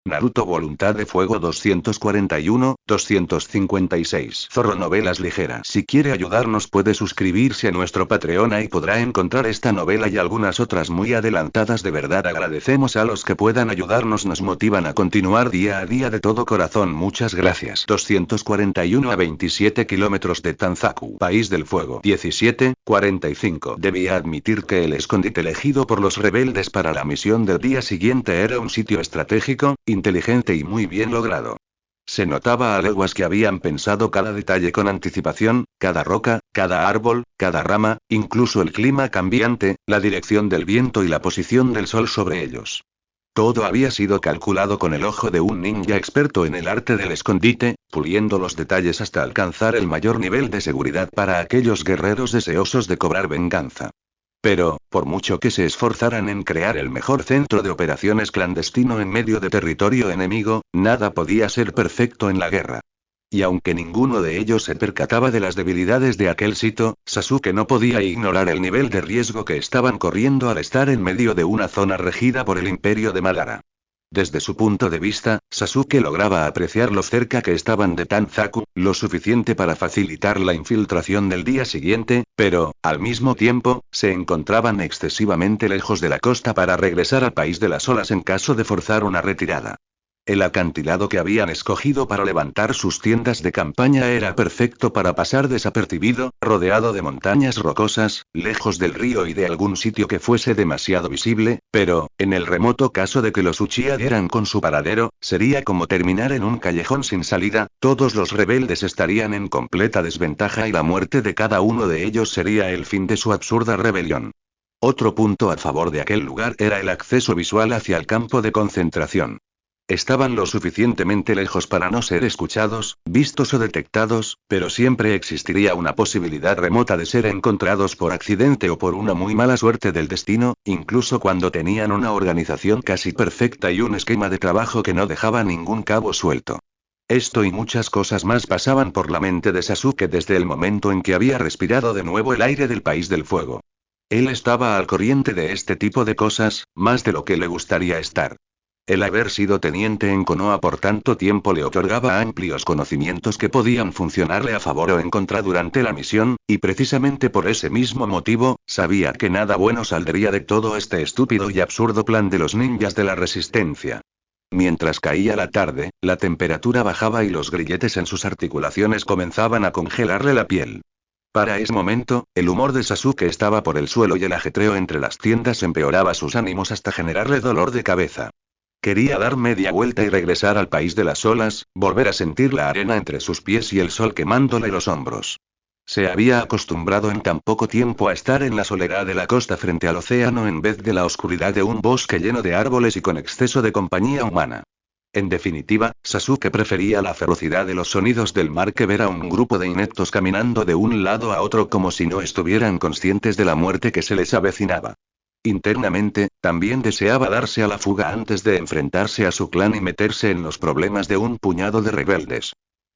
Naruto Voluntad de Fuego 241, 256. Zorro Novelas Ligeras. Si quiere ayudarnos puede suscribirse a nuestro Patreon y podrá encontrar esta novela y algunas otras muy adelantadas. De verdad agradecemos a los que puedan ayudarnos, nos motivan a continuar día a día de todo corazón. Muchas gracias. 241 a 27 kilómetros de Tanzaku, País del Fuego. 17:45. Debía admitir que el escondite elegido por los rebeldes para la misión del día siguiente era un sitio estratégico, inteligente y muy bien logrado. Se notaba a leguas que habían pensado cada detalle con anticipación, cada roca, cada árbol, cada rama, incluso el clima cambiante, la dirección del viento y la posición del sol sobre ellos. Todo había sido calculado con el ojo de un ninja experto en el arte del escondite, puliendo los detalles hasta alcanzar el mayor nivel de seguridad para aquellos guerreros deseosos de cobrar venganza. Pero, por mucho que se esforzaran en crear el mejor centro de operaciones clandestino en medio de territorio enemigo, nada podía ser perfecto en la guerra. Y aunque ninguno de ellos se percataba de las debilidades de aquel sitio, Sasuke no podía ignorar el nivel de riesgo que estaban corriendo al estar en medio de una zona regida por el imperio de Madara. Desde su punto de vista, Sasuke lograba apreciar lo cerca que estaban de Tanzaku, lo suficiente para facilitar la infiltración del día siguiente, pero, al mismo tiempo, se encontraban excesivamente lejos de la costa para regresar al país de las olas en caso de forzar una retirada. El acantilado que habían escogido para levantar sus tiendas de campaña era perfecto para pasar desapercibido, rodeado de montañas rocosas, lejos del río y de algún sitio que fuese demasiado visible, pero, en el remoto caso de que los Uchiha dieran con su paradero, sería como terminar en un callejón sin salida, todos los rebeldes estarían en completa desventaja y la muerte de cada uno de ellos sería el fin de su absurda rebelión. Otro punto a favor de aquel lugar era el acceso visual hacia el campo de concentración. Estaban lo suficientemente lejos para no ser escuchados, vistos o detectados, pero siempre existiría una posibilidad remota de ser encontrados por accidente o por una muy mala suerte del destino, incluso cuando tenían una organización casi perfecta y un esquema de trabajo que no dejaba ningún cabo suelto. Esto y muchas cosas más pasaban por la mente de Sasuke desde el momento en que había respirado de nuevo el aire del País del Fuego. Él estaba al corriente de este tipo de cosas, más de lo que le gustaría estar. El haber sido teniente en Konoha por tanto tiempo le otorgaba amplios conocimientos que podían funcionarle a favor o en contra durante la misión, y precisamente por ese mismo motivo, sabía que nada bueno saldría de todo este estúpido y absurdo plan de los ninjas de la resistencia. Mientras caía la tarde, la temperatura bajaba y los grilletes en sus articulaciones comenzaban a congelarle la piel. Para ese momento, el humor de Sasuke estaba por el suelo y el ajetreo entre las tiendas empeoraba sus ánimos hasta generarle dolor de cabeza. Quería dar media vuelta y regresar al país de las olas, volver a sentir la arena entre sus pies y el sol quemándole los hombros. Se había acostumbrado en tan poco tiempo a estar en la soledad de la costa frente al océano en vez de la oscuridad de un bosque lleno de árboles y con exceso de compañía humana. En definitiva, Sasuke prefería la ferocidad de los sonidos del mar que ver a un grupo de ineptos caminando de un lado a otro como si no estuvieran conscientes de la muerte que se les avecinaba. Internamente, también deseaba darse a la fuga antes de enfrentarse a su clan y meterse en los problemas de un puñado de rebeldes.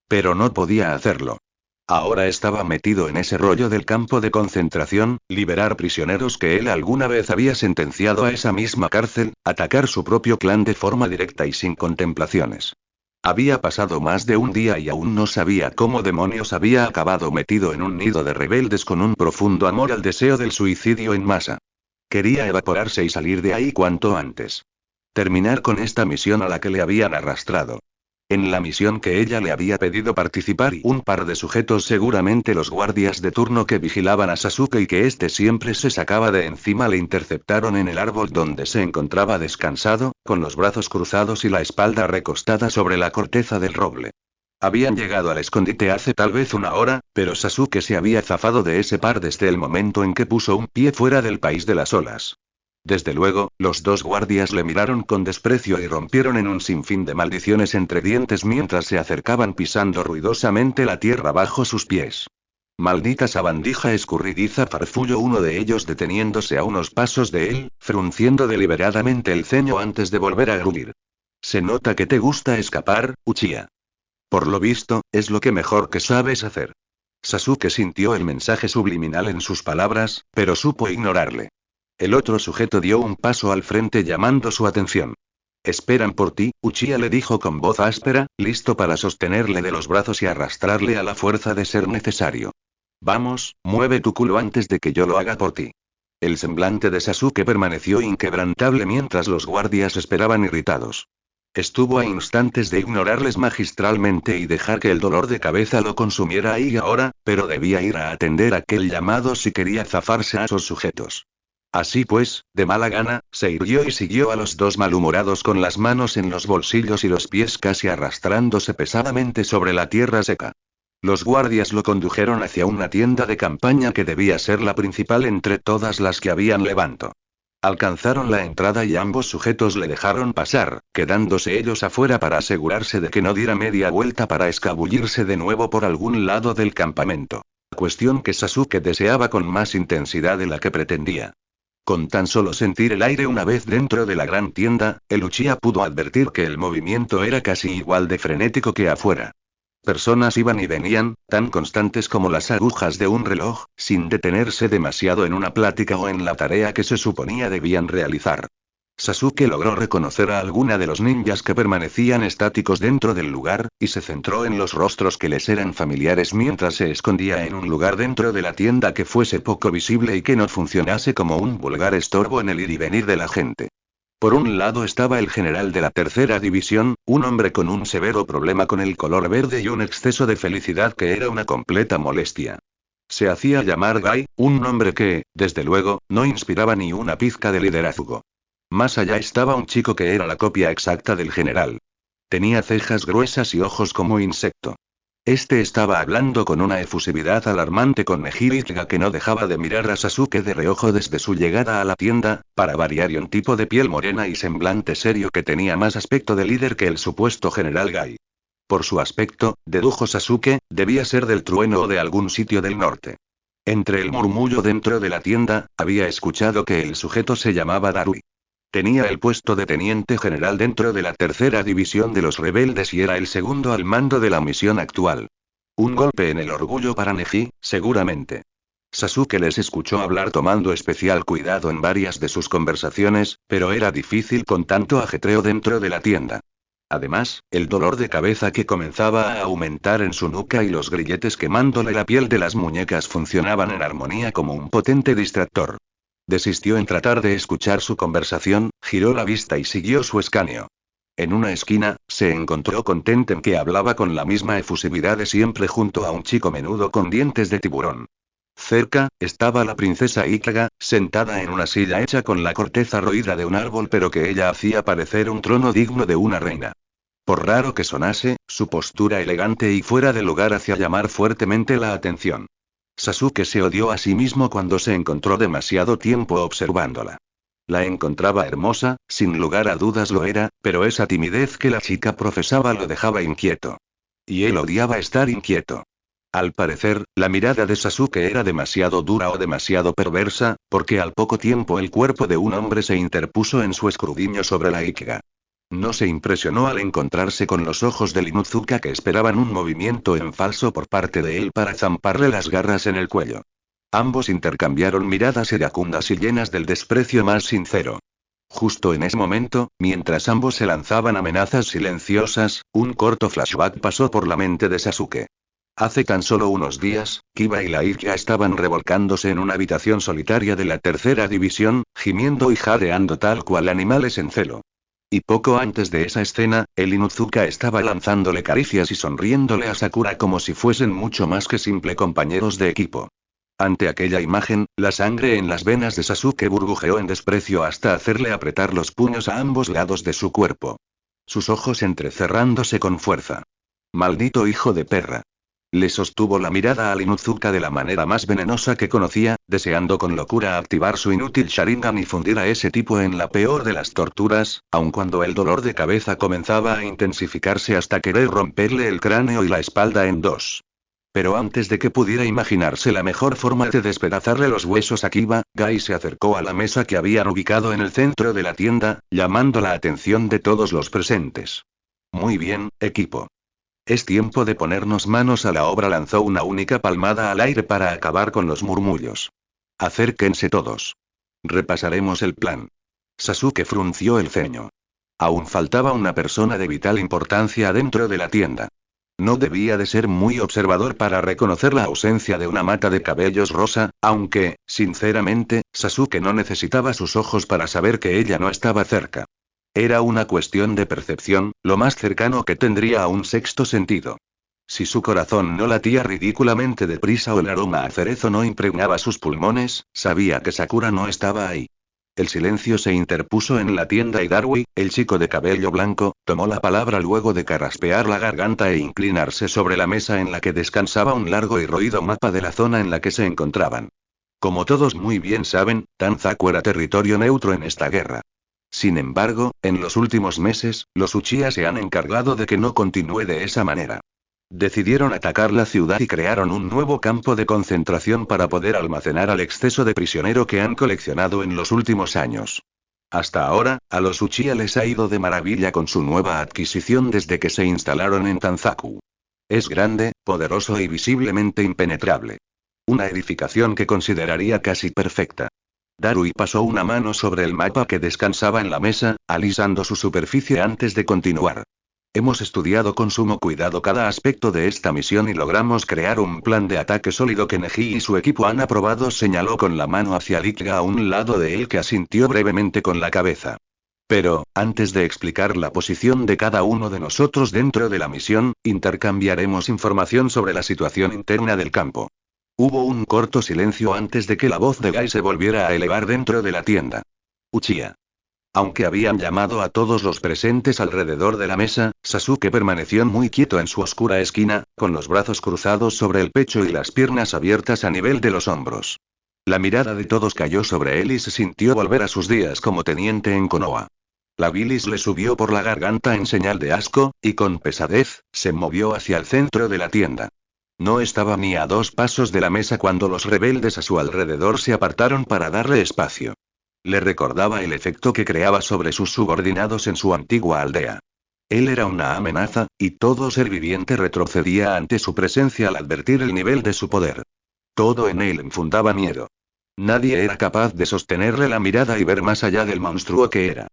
Pero no podía hacerlo. Ahora estaba metido en ese rollo del campo de concentración, liberar prisioneros que él alguna vez había sentenciado a esa misma cárcel, atacar su propio clan de forma directa y sin contemplaciones. Había pasado más de un día y aún no sabía cómo demonios había acabado metido en un nido de rebeldes con un profundo amor al deseo del suicidio en masa. Quería evaporarse y salir de ahí cuanto antes. Terminar con esta misión a la que le habían arrastrado. En la misión que ella le había pedido participar y un par de sujetos, seguramente los guardias de turno que vigilaban a Sasuke y que éste siempre se sacaba de encima, le interceptaron en el árbol donde se encontraba descansado, con los brazos cruzados y la espalda recostada sobre la corteza del roble. Habían llegado al escondite hace tal vez una hora, pero Sasuke se había zafado de ese par desde el momento en que puso un pie fuera del país de las olas. Desde luego, los dos guardias le miraron con desprecio y rompieron en un sinfín de maldiciones entre dientes mientras se acercaban pisando ruidosamente la tierra bajo sus pies. «Maldita sabandija escurridiza», farfulló uno de ellos deteniéndose a unos pasos de él, frunciendo deliberadamente el ceño antes de volver a gruñir. «Se nota que te gusta escapar, Uchiha. Por lo visto, es lo que mejor que sabes hacer». Sasuke sintió el mensaje subliminal en sus palabras, pero supo ignorarle. El otro sujeto dio un paso al frente llamando su atención. Esperan por ti, Uchiha le dijo con voz áspera, listo para sostenerle de los brazos y arrastrarle a la fuerza de ser necesario. Vamos, mueve tu culo antes de que yo lo haga por ti. El semblante de Sasuke permaneció inquebrantable mientras los guardias esperaban irritados. Estuvo a instantes de ignorarles magistralmente y dejar que el dolor de cabeza lo consumiera ahí ahora, pero debía ir a atender aquel llamado si quería zafarse a esos sujetos. Así pues, de mala gana, se irguió y siguió a los dos malhumorados con las manos en los bolsillos y los pies casi arrastrándose pesadamente sobre la tierra seca. Los guardias lo condujeron hacia una tienda de campaña que debía ser la principal entre todas las que habían levanto. Alcanzaron la entrada y ambos sujetos le dejaron pasar, quedándose ellos afuera para asegurarse de que no diera media vuelta para escabullirse de nuevo por algún lado del campamento. Cuestión que Sasuke deseaba con más intensidad de la que pretendía. Con tan solo sentir el aire una vez dentro de la gran tienda, el Uchiha pudo advertir que el movimiento era casi igual de frenético que afuera. Personas iban y venían, tan constantes como las agujas de un reloj, sin detenerse demasiado en una plática o en la tarea que se suponía debían realizar. Sasuke logró reconocer a alguna de los ninjas que permanecían estáticos dentro del lugar, y se centró en los rostros que les eran familiares mientras se escondía en un lugar dentro de la tienda que fuese poco visible y que no funcionase como un vulgar estorbo en el ir y venir de la gente. Por un lado estaba el general de la tercera división, un hombre con un severo problema con el color verde y un exceso de felicidad que era una completa molestia. Se hacía llamar Gai, un nombre que, desde luego, no inspiraba ni una pizca de liderazgo. Más allá estaba un chico que era la copia exacta del general. Tenía cejas gruesas y ojos como insecto. Este estaba hablando con una efusividad alarmante con Nejiritga que no dejaba de mirar a Sasuke de reojo desde su llegada a la tienda, para variar y un tipo de piel morena y semblante serio que tenía más aspecto de líder que el supuesto general Gai. Por su aspecto, dedujo Sasuke, debía ser del trueno o de algún sitio del norte. Entre el murmullo dentro de la tienda, había escuchado que el sujeto se llamaba Darui. Tenía el puesto de teniente general dentro de la tercera división de los rebeldes y era el segundo al mando de la misión actual. Un golpe en el orgullo para Neji, seguramente. Sasuke les escuchó hablar tomando especial cuidado en varias de sus conversaciones, pero era difícil con tanto ajetreo dentro de la tienda. Además, el dolor de cabeza que comenzaba a aumentar en su nuca y los grilletes quemándole la piel de las muñecas funcionaban en armonía como un potente distractor. Desistió en tratar de escuchar su conversación, giró la vista y siguió su escaneo. En una esquina, se encontró con Tenten que hablaba con la misma efusividad de siempre junto a un chico menudo con dientes de tiburón. Cerca, estaba la princesa Ikaga, sentada en una silla hecha con la corteza roída de un árbol pero que ella hacía parecer un trono digno de una reina. Por raro que sonase, su postura elegante y fuera de lugar hacía llamar fuertemente la atención. Sasuke se odió a sí mismo cuando se encontró demasiado tiempo observándola. La encontraba hermosa, sin lugar a dudas lo era, pero esa timidez que la chica profesaba lo dejaba inquieto. Y él odiaba estar inquieto. Al parecer, la mirada de Sasuke era demasiado dura o demasiado perversa, porque al poco tiempo el cuerpo de un hombre se interpuso en su escrudiño sobre la Ikaga. No se impresionó al encontrarse con los ojos de Inuzuka que esperaban un movimiento en falso por parte de él para zamparle las garras en el cuello. Ambos intercambiaron miradas iracundas y llenas del desprecio más sincero. Justo en ese momento, mientras ambos se lanzaban amenazas silenciosas, un corto flashback pasó por la mente de Sasuke. Hace tan solo unos días, Kiba y la Ikaga estaban revolcándose en una habitación solitaria de la tercera división, gimiendo y jadeando tal cual animales en celo. Y poco antes de esa escena, el Inuzuka estaba lanzándole caricias y sonriéndole a Sakura como si fuesen mucho más que simple compañeros de equipo. Ante aquella imagen, la sangre en las venas de Sasuke burbujeó en desprecio hasta hacerle apretar los puños a ambos lados de su cuerpo. Sus ojos entrecerrándose con fuerza. Maldito hijo de perra. Le sostuvo la mirada al Inuzuka de la manera más venenosa que conocía, deseando con locura activar su inútil Sharingan y fundir a ese tipo en la peor de las torturas, aun cuando el dolor de cabeza comenzaba a intensificarse hasta querer romperle el cráneo y la espalda en dos. Pero antes de que pudiera imaginarse la mejor forma de despedazarle los huesos a Kiba, Gai se acercó a la mesa que habían ubicado en el centro de la tienda, llamando la atención de todos los presentes. Muy bien, equipo. Es tiempo de ponernos manos a la obra. Lanzó una única palmada al aire para acabar con los murmullos. Acérquense todos. Repasaremos el plan. Sasuke frunció el ceño. Aún faltaba una persona de vital importancia dentro de la tienda. No debía de ser muy observador para reconocer la ausencia de una mata de cabellos rosa, aunque, sinceramente, Sasuke no necesitaba sus ojos para saber que ella no estaba cerca. Era una cuestión de percepción, lo más cercano que tendría a un sexto sentido. Si su corazón no latía ridículamente deprisa o el aroma a cerezo no impregnaba sus pulmones, sabía que Sakura no estaba ahí. El silencio se interpuso en la tienda y Darui, el chico de cabello blanco, tomó la palabra luego de carraspear la garganta e inclinarse sobre la mesa en la que descansaba un largo y roído mapa de la zona en la que se encontraban. Como todos muy bien saben, Tanzaku era territorio neutro en esta guerra. Sin embargo, en los últimos meses, los Uchiha se han encargado de que no continúe de esa manera. Decidieron atacar la ciudad y crearon un nuevo campo de concentración para poder almacenar al exceso de prisionero que han coleccionado en los últimos años. Hasta ahora, a los Uchiha les ha ido de maravilla con su nueva adquisición desde que se instalaron en Tanzaku. Es grande, poderoso y visiblemente impenetrable. Una edificación que consideraría casi perfecta. Darui pasó una mano sobre el mapa que descansaba en la mesa, alisando su superficie antes de continuar. Hemos estudiado con sumo cuidado cada aspecto de esta misión y logramos crear un plan de ataque sólido que Neji y su equipo han aprobado. Señaló con la mano hacia Liga a un lado de él, que asintió brevemente con la cabeza. Pero, antes de explicar la posición de cada uno de nosotros dentro de la misión, intercambiaremos información sobre la situación interna del campo. Hubo un corto silencio antes de que la voz de Gai se volviera a elevar dentro de la tienda. Uchiha. Aunque habían llamado a todos los presentes alrededor de la mesa, Sasuke permaneció muy quieto en su oscura esquina, con los brazos cruzados sobre el pecho y las piernas abiertas a nivel de los hombros. La mirada de todos cayó sobre él y se sintió volver a sus días como teniente en Konoha. La bilis le subió por la garganta en señal de asco, y con pesadez, se movió hacia el centro de la tienda. No estaba ni a 2 pasos de la mesa cuando los rebeldes a su alrededor se apartaron para darle espacio. Le recordaba el efecto que creaba sobre sus subordinados en su antigua aldea. Él era una amenaza, y todo ser viviente retrocedía ante su presencia al advertir el nivel de su poder. Todo en él infundaba miedo. Nadie era capaz de sostenerle la mirada y ver más allá del monstruo que era.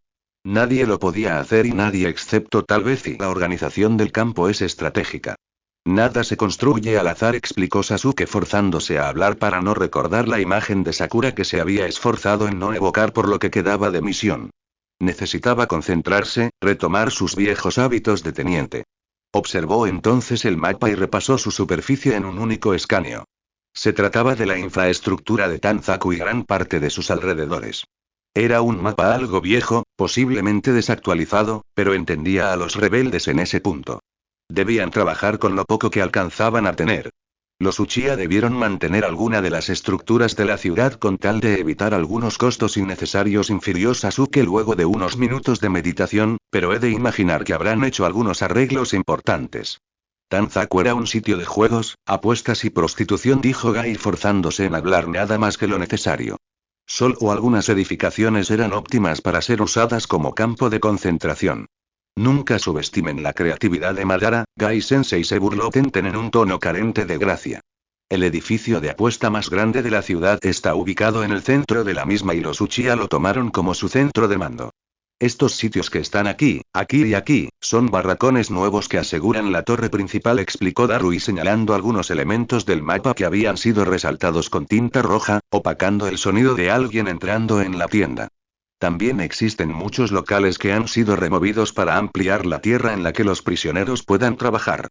Nadie lo podía hacer y nadie excepto tal vez y la organización del campo es estratégica. Nada se construye al azar, explicó Sasuke forzándose a hablar para no recordar la imagen de Sakura que se había esforzado en no evocar por lo que quedaba de misión. Necesitaba concentrarse, retomar sus viejos hábitos de teniente. Observó entonces el mapa y repasó su superficie en un único escaneo. Se trataba de la infraestructura de Tanzaku y gran parte de sus alrededores. Era un mapa algo viejo, posiblemente desactualizado, pero entendía a los rebeldes en ese punto. Debían trabajar con lo poco que alcanzaban a tener. Los Uchiha debieron mantener alguna de las estructuras de la ciudad con tal de evitar algunos costos innecesarios, infirió Sasuke luego de unos minutos de meditación, pero he de imaginar que habrán hecho algunos arreglos importantes. Tanzaku era un sitio de juegos, apuestas y prostitución, dijo Gai forzándose en hablar nada más que lo necesario. Solo algunas edificaciones eran óptimas para ser usadas como campo de concentración. Nunca subestimen la creatividad de Madara, Gai-sensei, se burló Tenten en un tono carente de gracia. El edificio de apuesta más grande de la ciudad está ubicado en el centro de la misma y los Uchiha lo tomaron como su centro de mando. Estos sitios que están aquí, aquí y aquí, son barracones nuevos que aseguran la torre principal, explicó Darui señalando algunos elementos del mapa que habían sido resaltados con tinta roja, opacando el sonido de alguien entrando en la tienda. También existen muchos locales que han sido removidos para ampliar la tierra en la que los prisioneros puedan trabajar.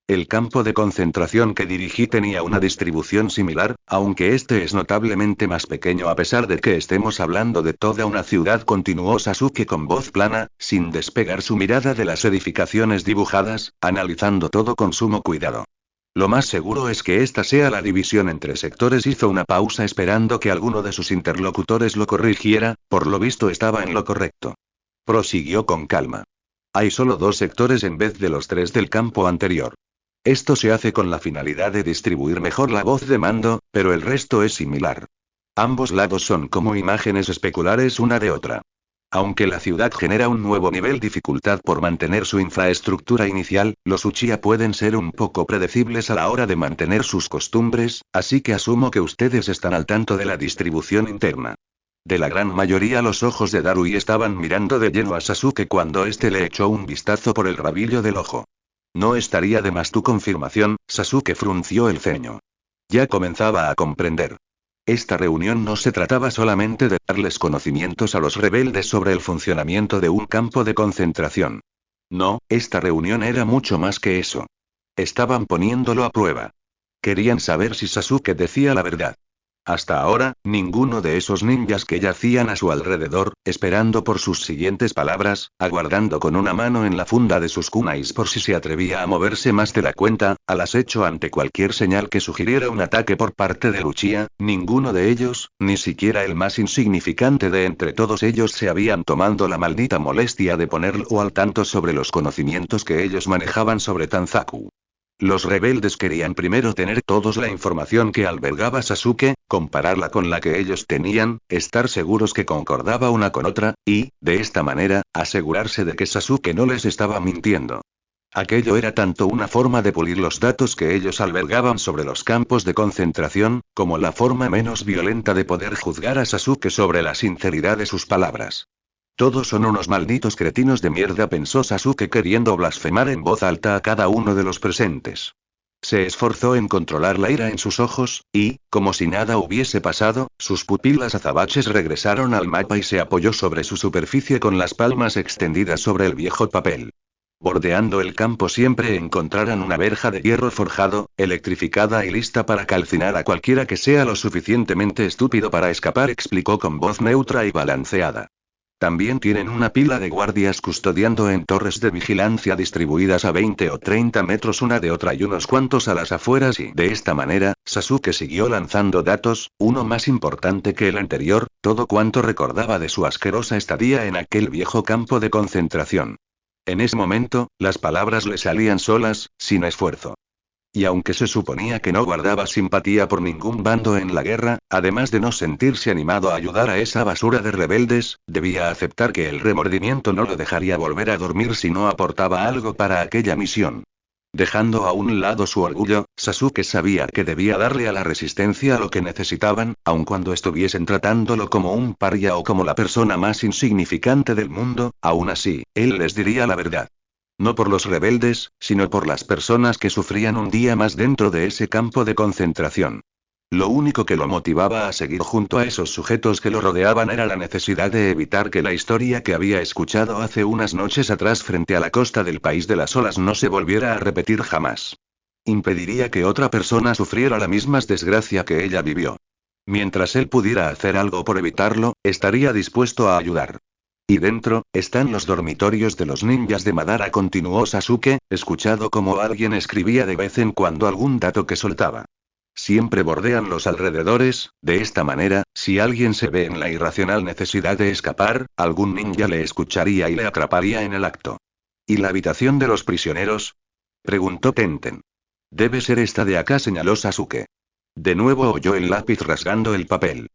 El campo de concentración que dirigí tenía una distribución similar, aunque este es notablemente más pequeño a pesar de que estemos hablando de toda una ciudad, continuó Sasuke con voz plana, sin despegar su mirada de las edificaciones dibujadas, analizando todo con sumo cuidado. Lo más seguro es que esta sea la división entre sectores. Hizo una pausa esperando que alguno de sus interlocutores lo corrigiera, por lo visto estaba en lo correcto. Prosiguió con calma. Hay solo 2 sectores en vez de los 3 del campo anterior. Esto se hace con la finalidad de distribuir mejor la voz de mando, pero el resto es similar. Ambos lados son como imágenes especulares una de otra. Aunque la ciudad genera un nuevo nivel de dificultad por mantener su infraestructura inicial, los Uchiha pueden ser un poco predecibles a la hora de mantener sus costumbres, así que asumo que ustedes están al tanto de la distribución interna. De la gran mayoría los ojos de Darui estaban mirando de lleno a Sasuke cuando éste le echó un vistazo por el rabillo del ojo. No estaría de más tu confirmación, Sasuke frunció el ceño. Ya comenzaba a comprender. Esta reunión no se trataba solamente de darles conocimientos a los rebeldes sobre el funcionamiento de un campo de concentración. No, esta reunión era mucho más que eso. Estaban poniéndolo a prueba. Querían saber si Sasuke decía la verdad. Hasta ahora, ninguno de esos ninjas que yacían a su alrededor, esperando por sus siguientes palabras, aguardando con una mano en la funda de sus kunais por si se atrevía a moverse más de la cuenta, al acecho ante cualquier señal que sugiriera un ataque por parte de Uchiha, ninguno de ellos, ni siquiera el más insignificante de entre todos ellos se habían tomado la maldita molestia de ponerlo al tanto sobre los conocimientos que ellos manejaban sobre Tanzaku. Los rebeldes querían primero tener todos la información que albergaba Sasuke, compararla con la que ellos tenían, estar seguros que concordaba una con otra, y, de esta manera, asegurarse de que Sasuke no les estaba mintiendo. Aquello era tanto una forma de pulir los datos que ellos albergaban sobre los campos de concentración, como la forma menos violenta de poder juzgar a Sasuke sobre la sinceridad de sus palabras. Todos son unos malditos cretinos de mierda, pensó Sasuke queriendo blasfemar en voz alta a cada uno de los presentes. Se esforzó en controlar la ira en sus ojos, y, como si nada hubiese pasado, sus pupilas azabaches regresaron al mapa y se apoyó sobre su superficie con las palmas extendidas sobre el viejo papel. Bordeando el campo siempre encontrarán una verja de hierro forjado, electrificada y lista para calcinar a cualquiera que sea lo suficientemente estúpido para escapar, explicó con voz neutra y balanceada. También tienen una pila de guardias custodiando en torres de vigilancia distribuidas a 20 o 30 metros una de otra y unos cuantos a las afueras y de esta manera, Sasuke siguió lanzando datos, uno más importante que el anterior, todo cuanto recordaba de su asquerosa estadía en aquel viejo campo de concentración. En ese momento, las palabras le salían solas, sin esfuerzo. Y aunque se suponía que no guardaba simpatía por ningún bando en la guerra, además de no sentirse animado a ayudar a esa basura de rebeldes, debía aceptar que el remordimiento no lo dejaría volver a dormir si no aportaba algo para aquella misión. Dejando a un lado su orgullo, Sasuke sabía que debía darle a la resistencia lo que necesitaban, aun cuando estuviesen tratándolo como un paria o como la persona más insignificante del mundo, aún así, él les diría la verdad. No por los rebeldes, sino por las personas que sufrían un día más dentro de ese campo de concentración. Lo único que lo motivaba a seguir junto a esos sujetos que lo rodeaban era la necesidad de evitar que la historia que había escuchado hace unas noches atrás frente a la costa del país de las olas no se volviera a repetir jamás. Impediría que otra persona sufriera la misma desgracia que ella vivió. Mientras él pudiera hacer algo por evitarlo, estaría dispuesto a ayudar. Y dentro, están los dormitorios de los ninjas de Madara, continuó Sasuke, escuchado como alguien escribía de vez en cuando algún dato que soltaba. Siempre bordean los alrededores, de esta manera, si alguien se ve en la irracional necesidad de escapar, algún ninja le escucharía y le atraparía en el acto. ¿Y la habitación de los prisioneros?, preguntó Tenten. Debe ser esta de acá, señaló Sasuke. De nuevo oyó el lápiz rasgando el papel.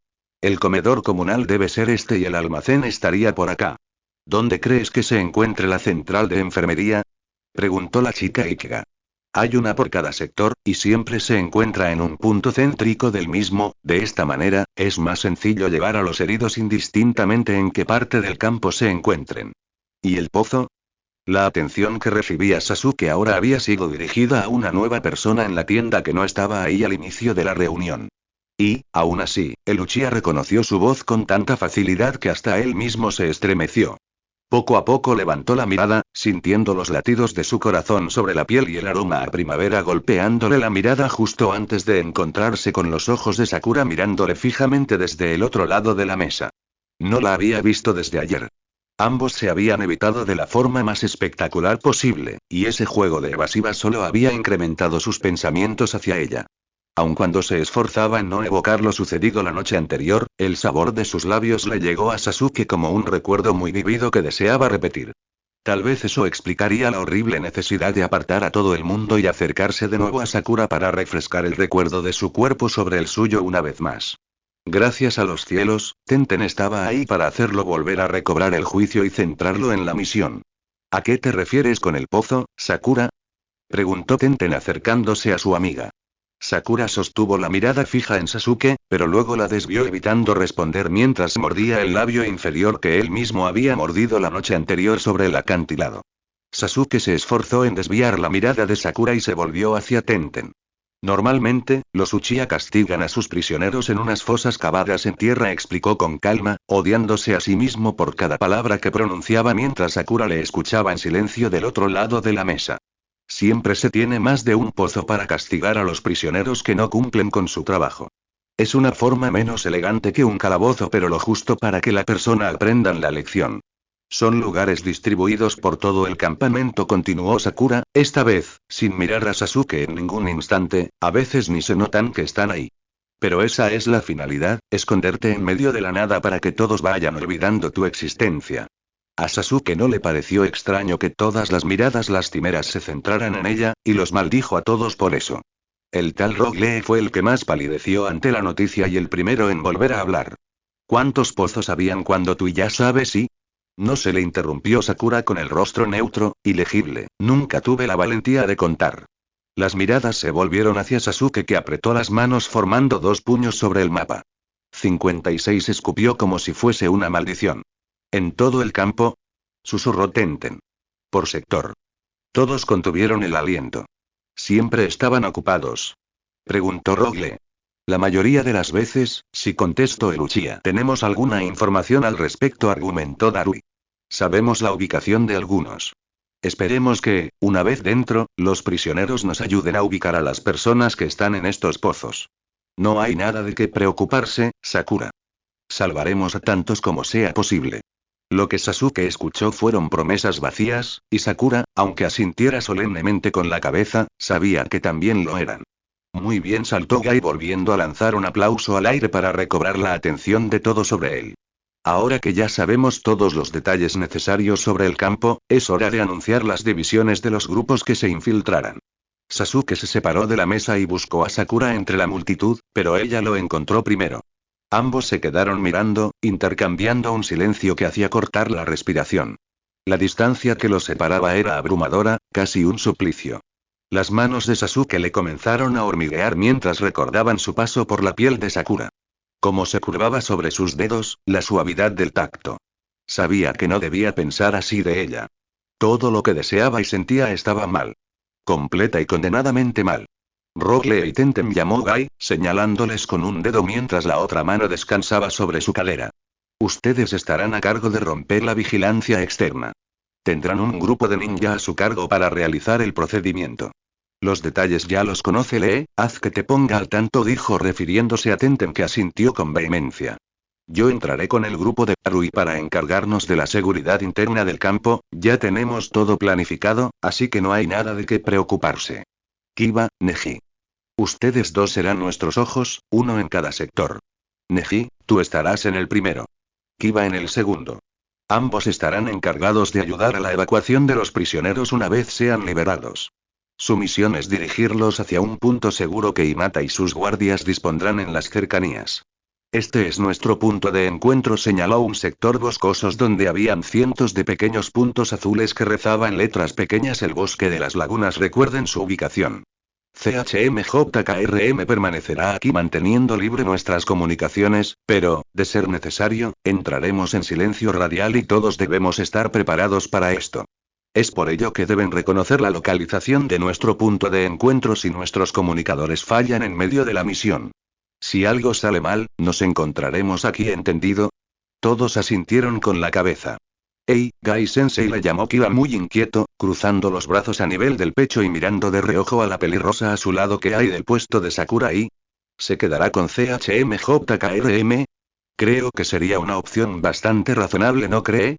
El comedor comunal debe ser este y el almacén estaría por acá. ¿Dónde crees que se encuentre la central de enfermería?, preguntó la chica Ikiga. Hay una por cada sector, y siempre se encuentra en un punto céntrico del mismo, de esta manera, es más sencillo llevar a los heridos indistintamente en qué parte del campo se encuentren. ¿Y el pozo? La atención que recibía Sasuke ahora había sido dirigida a una nueva persona en la tienda que no estaba ahí al inicio de la reunión. Y, aún así, el Uchiha reconoció su voz con tanta facilidad que hasta él mismo se estremeció. Poco a poco levantó la mirada, sintiendo los latidos de su corazón sobre la piel y el aroma a primavera golpeándole la mirada justo antes de encontrarse con los ojos de Sakura mirándole fijamente desde el otro lado de la mesa. No la había visto desde ayer. Ambos se habían evitado de la forma más espectacular posible, y ese juego de evasivas solo había incrementado sus pensamientos hacia ella. Aun cuando se esforzaba en no evocar lo sucedido la noche anterior, el sabor de sus labios le llegó a Sasuke como un recuerdo muy vivido que deseaba repetir. Tal vez eso explicaría la horrible necesidad de apartar a todo el mundo y acercarse de nuevo a Sakura para refrescar el recuerdo de su cuerpo sobre el suyo una vez más. Gracias a los cielos, Tenten estaba ahí para hacerlo volver a recobrar el juicio y centrarlo en la misión. ¿A qué te refieres con el pozo, Sakura?, preguntó Tenten acercándose a su amiga. Sakura sostuvo la mirada fija en Sasuke, pero luego la desvió evitando responder mientras mordía el labio inferior que él mismo había mordido la noche anterior sobre el acantilado. Sasuke se esforzó en desviar la mirada de Sakura y se volvió hacia Tenten. Normalmente, los Uchiha castigan a sus prisioneros en unas fosas cavadas en tierra, explicó con calma, odiándose a sí mismo por cada palabra que pronunciaba mientras Sakura le escuchaba en silencio del otro lado de la mesa. Siempre se tiene más de un pozo para castigar a los prisioneros que no cumplen con su trabajo. Es una forma menos elegante que un calabozo, pero lo justo para que la persona aprendan la lección. Son lugares distribuidos por todo el campamento, continuó Sakura, esta vez, sin mirar a Sasuke en ningún instante, a veces ni se notan que están ahí. Pero esa es la finalidad, esconderte en medio de la nada para que todos vayan olvidando tu existencia. A Sasuke no le pareció extraño que todas las miradas lastimeras se centraran en ella, y los maldijo a todos por eso. El tal Rock Lee fue el que más palideció ante la noticia y el primero en volver a hablar. ¿Cuántos pozos habían cuando tú ya sabes? Sí? No, se le interrumpió Sakura con el rostro neutro, ilegible, nunca tuve la valentía de contar. Las miradas se volvieron hacia Sasuke, que apretó las manos formando dos puños sobre el mapa. 56, escupió como si fuese una maldición. ¿En todo el campo? Susurró Tenten. Por sector. Todos contuvieron el aliento. ¿Siempre estaban ocupados?, preguntó Rogle. La mayoría de las veces, sí, contestó el Uchiha. Tenemos alguna información al respecto, argumentó Darui. Sabemos la ubicación de algunos. Esperemos que, una vez dentro, los prisioneros nos ayuden a ubicar a las personas que están en estos pozos. No hay nada de qué preocuparse, Sakura. Salvaremos a tantos como sea posible. Lo que Sasuke escuchó fueron promesas vacías, y Sakura, aunque asintiera solemnemente con la cabeza, sabía que también lo eran. Muy bien, saltó Gai volviendo a lanzar un aplauso al aire para recobrar la atención de todos sobre él. Ahora que ya sabemos todos los detalles necesarios sobre el campo, es hora de anunciar las divisiones de los grupos que se infiltraran. Sasuke se separó de la mesa y buscó a Sakura entre la multitud, pero ella lo encontró primero. Ambos se quedaron mirando, intercambiando un silencio que hacía cortar la respiración. La distancia que los separaba era abrumadora, casi un suplicio. Las manos de Sasuke le comenzaron a hormiguear mientras recordaban su paso por la piel de Sakura. Cómo se curvaba sobre sus dedos, la suavidad del tacto. Sabía que no debía pensar así de ella. Todo lo que deseaba y sentía estaba mal. Completa y condenadamente mal. Rogle y Tenten, llamó Gai, señalándoles con un dedo mientras la otra mano descansaba sobre su cadera. Ustedes estarán a cargo de romper la vigilancia externa. Tendrán un grupo de ninja a su cargo para realizar el procedimiento. Los detalles ya los conoce Lee, haz que te ponga al tanto, dijo refiriéndose a Tenten, que asintió con vehemencia. Yo entraré con el grupo de Darui para encargarnos de la seguridad interna del campo, ya tenemos todo planificado, así que no hay nada de qué preocuparse. Kiba, Neji. Ustedes dos serán nuestros ojos, uno en cada sector. Neji, tú estarás en el primero. Kiba en el segundo. Ambos estarán encargados de ayudar a la evacuación de los prisioneros una vez sean liberados. Su misión es dirigirlos hacia un punto seguro que Hinata y sus guardias dispondrán en las cercanías. Este es nuestro punto de encuentro, señaló un sector boscosos donde habían cientos de pequeños puntos azules que rezaba en letras pequeñas: el bosque de las lagunas. Recuerden su ubicación. CHMJKRM permanecerá aquí manteniendo libre nuestras comunicaciones, pero, de ser necesario, entraremos en silencio radial y todos debemos estar preparados para esto. Es por ello que deben reconocer la localización de nuestro punto de encuentro si nuestros comunicadores fallan en medio de la misión. Si algo sale mal, nos encontraremos aquí, ¿entendido? Todos asintieron con la cabeza. Hey, Gai-sensei, le llamó Kiba muy inquieto, cruzando los brazos a nivel del pecho y mirando de reojo a la pelirrosa a su lado. ¿Qué hay del puesto de Sakura y? ¿Se quedará con CHMJKRM? Creo que sería una opción bastante razonable, ¿no cree?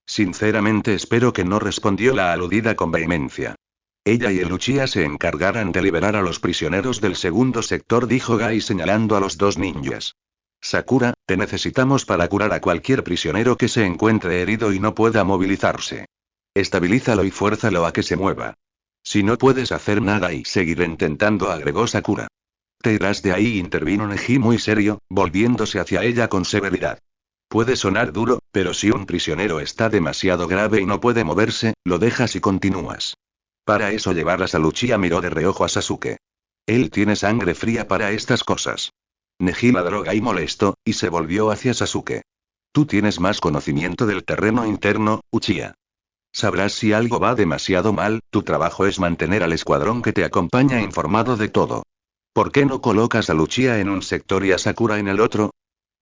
Sinceramente espero que no, respondió la aludida con vehemencia. Ella y el Uchiha se encargarán de liberar a los prisioneros del segundo sector, dijo Gai señalando a los dos ninjas. Sakura, te necesitamos para curar a cualquier prisionero que se encuentre herido y no pueda movilizarse. Estabilízalo y fuérzalo a que se mueva. Si no puedes hacer nada y seguir intentando, agregó Sakura. Te irás de ahí, intervino Neji muy serio, volviéndose hacia ella con severidad. Puede sonar duro, pero si un prisionero está demasiado grave y no puede moverse, lo dejas y continúas. Para eso llevarlas al Uchiha, miró de reojo a Sasuke. Él tiene sangre fría para estas cosas. Neji ladró y molesto, y se volvió hacia Sasuke. Tú tienes más conocimiento del terreno interno, Uchiha. Sabrás si algo va demasiado mal, tu trabajo es mantener al escuadrón que te acompaña informado de todo. ¿Por qué no colocas a Uchiha en un sector y a Sakura en el otro?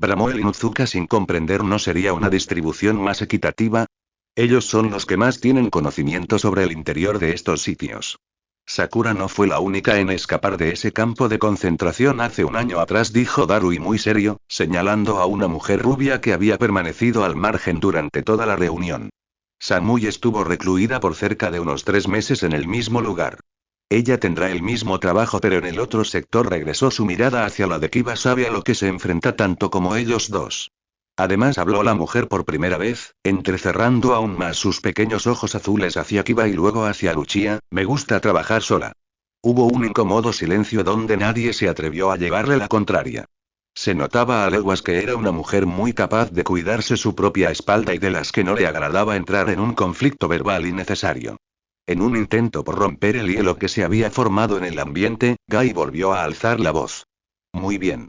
Bramó el Inuzuka sin comprender, ¿no sería una distribución más equitativa? Ellos son los que más tienen conocimiento sobre el interior de estos sitios. Sakura no fue la única en escapar de ese campo de concentración hace un año atrás, dijo Darui muy serio, señalando a una mujer rubia que había permanecido al margen durante toda la reunión. Samui estuvo recluida por cerca de unos 3 meses en el mismo lugar. Ella tendrá el mismo trabajo, pero en el otro sector. Regresó su mirada hacia la de Kiba. Sabe a lo que se enfrenta tanto como ellos dos. Además habló la mujer por primera vez, entrecerrando aún más sus pequeños ojos azules hacia Kiba y luego hacia Uchiha. Me gusta trabajar sola. Hubo un incómodo silencio donde nadie se atrevió a llevarle la contraria. Se notaba a leguas que era una mujer muy capaz de cuidarse su propia espalda y de las que no le agradaba entrar en un conflicto verbal innecesario. En un intento por romper el hielo que se había formado en el ambiente, Gai volvió a alzar la voz. Muy bien.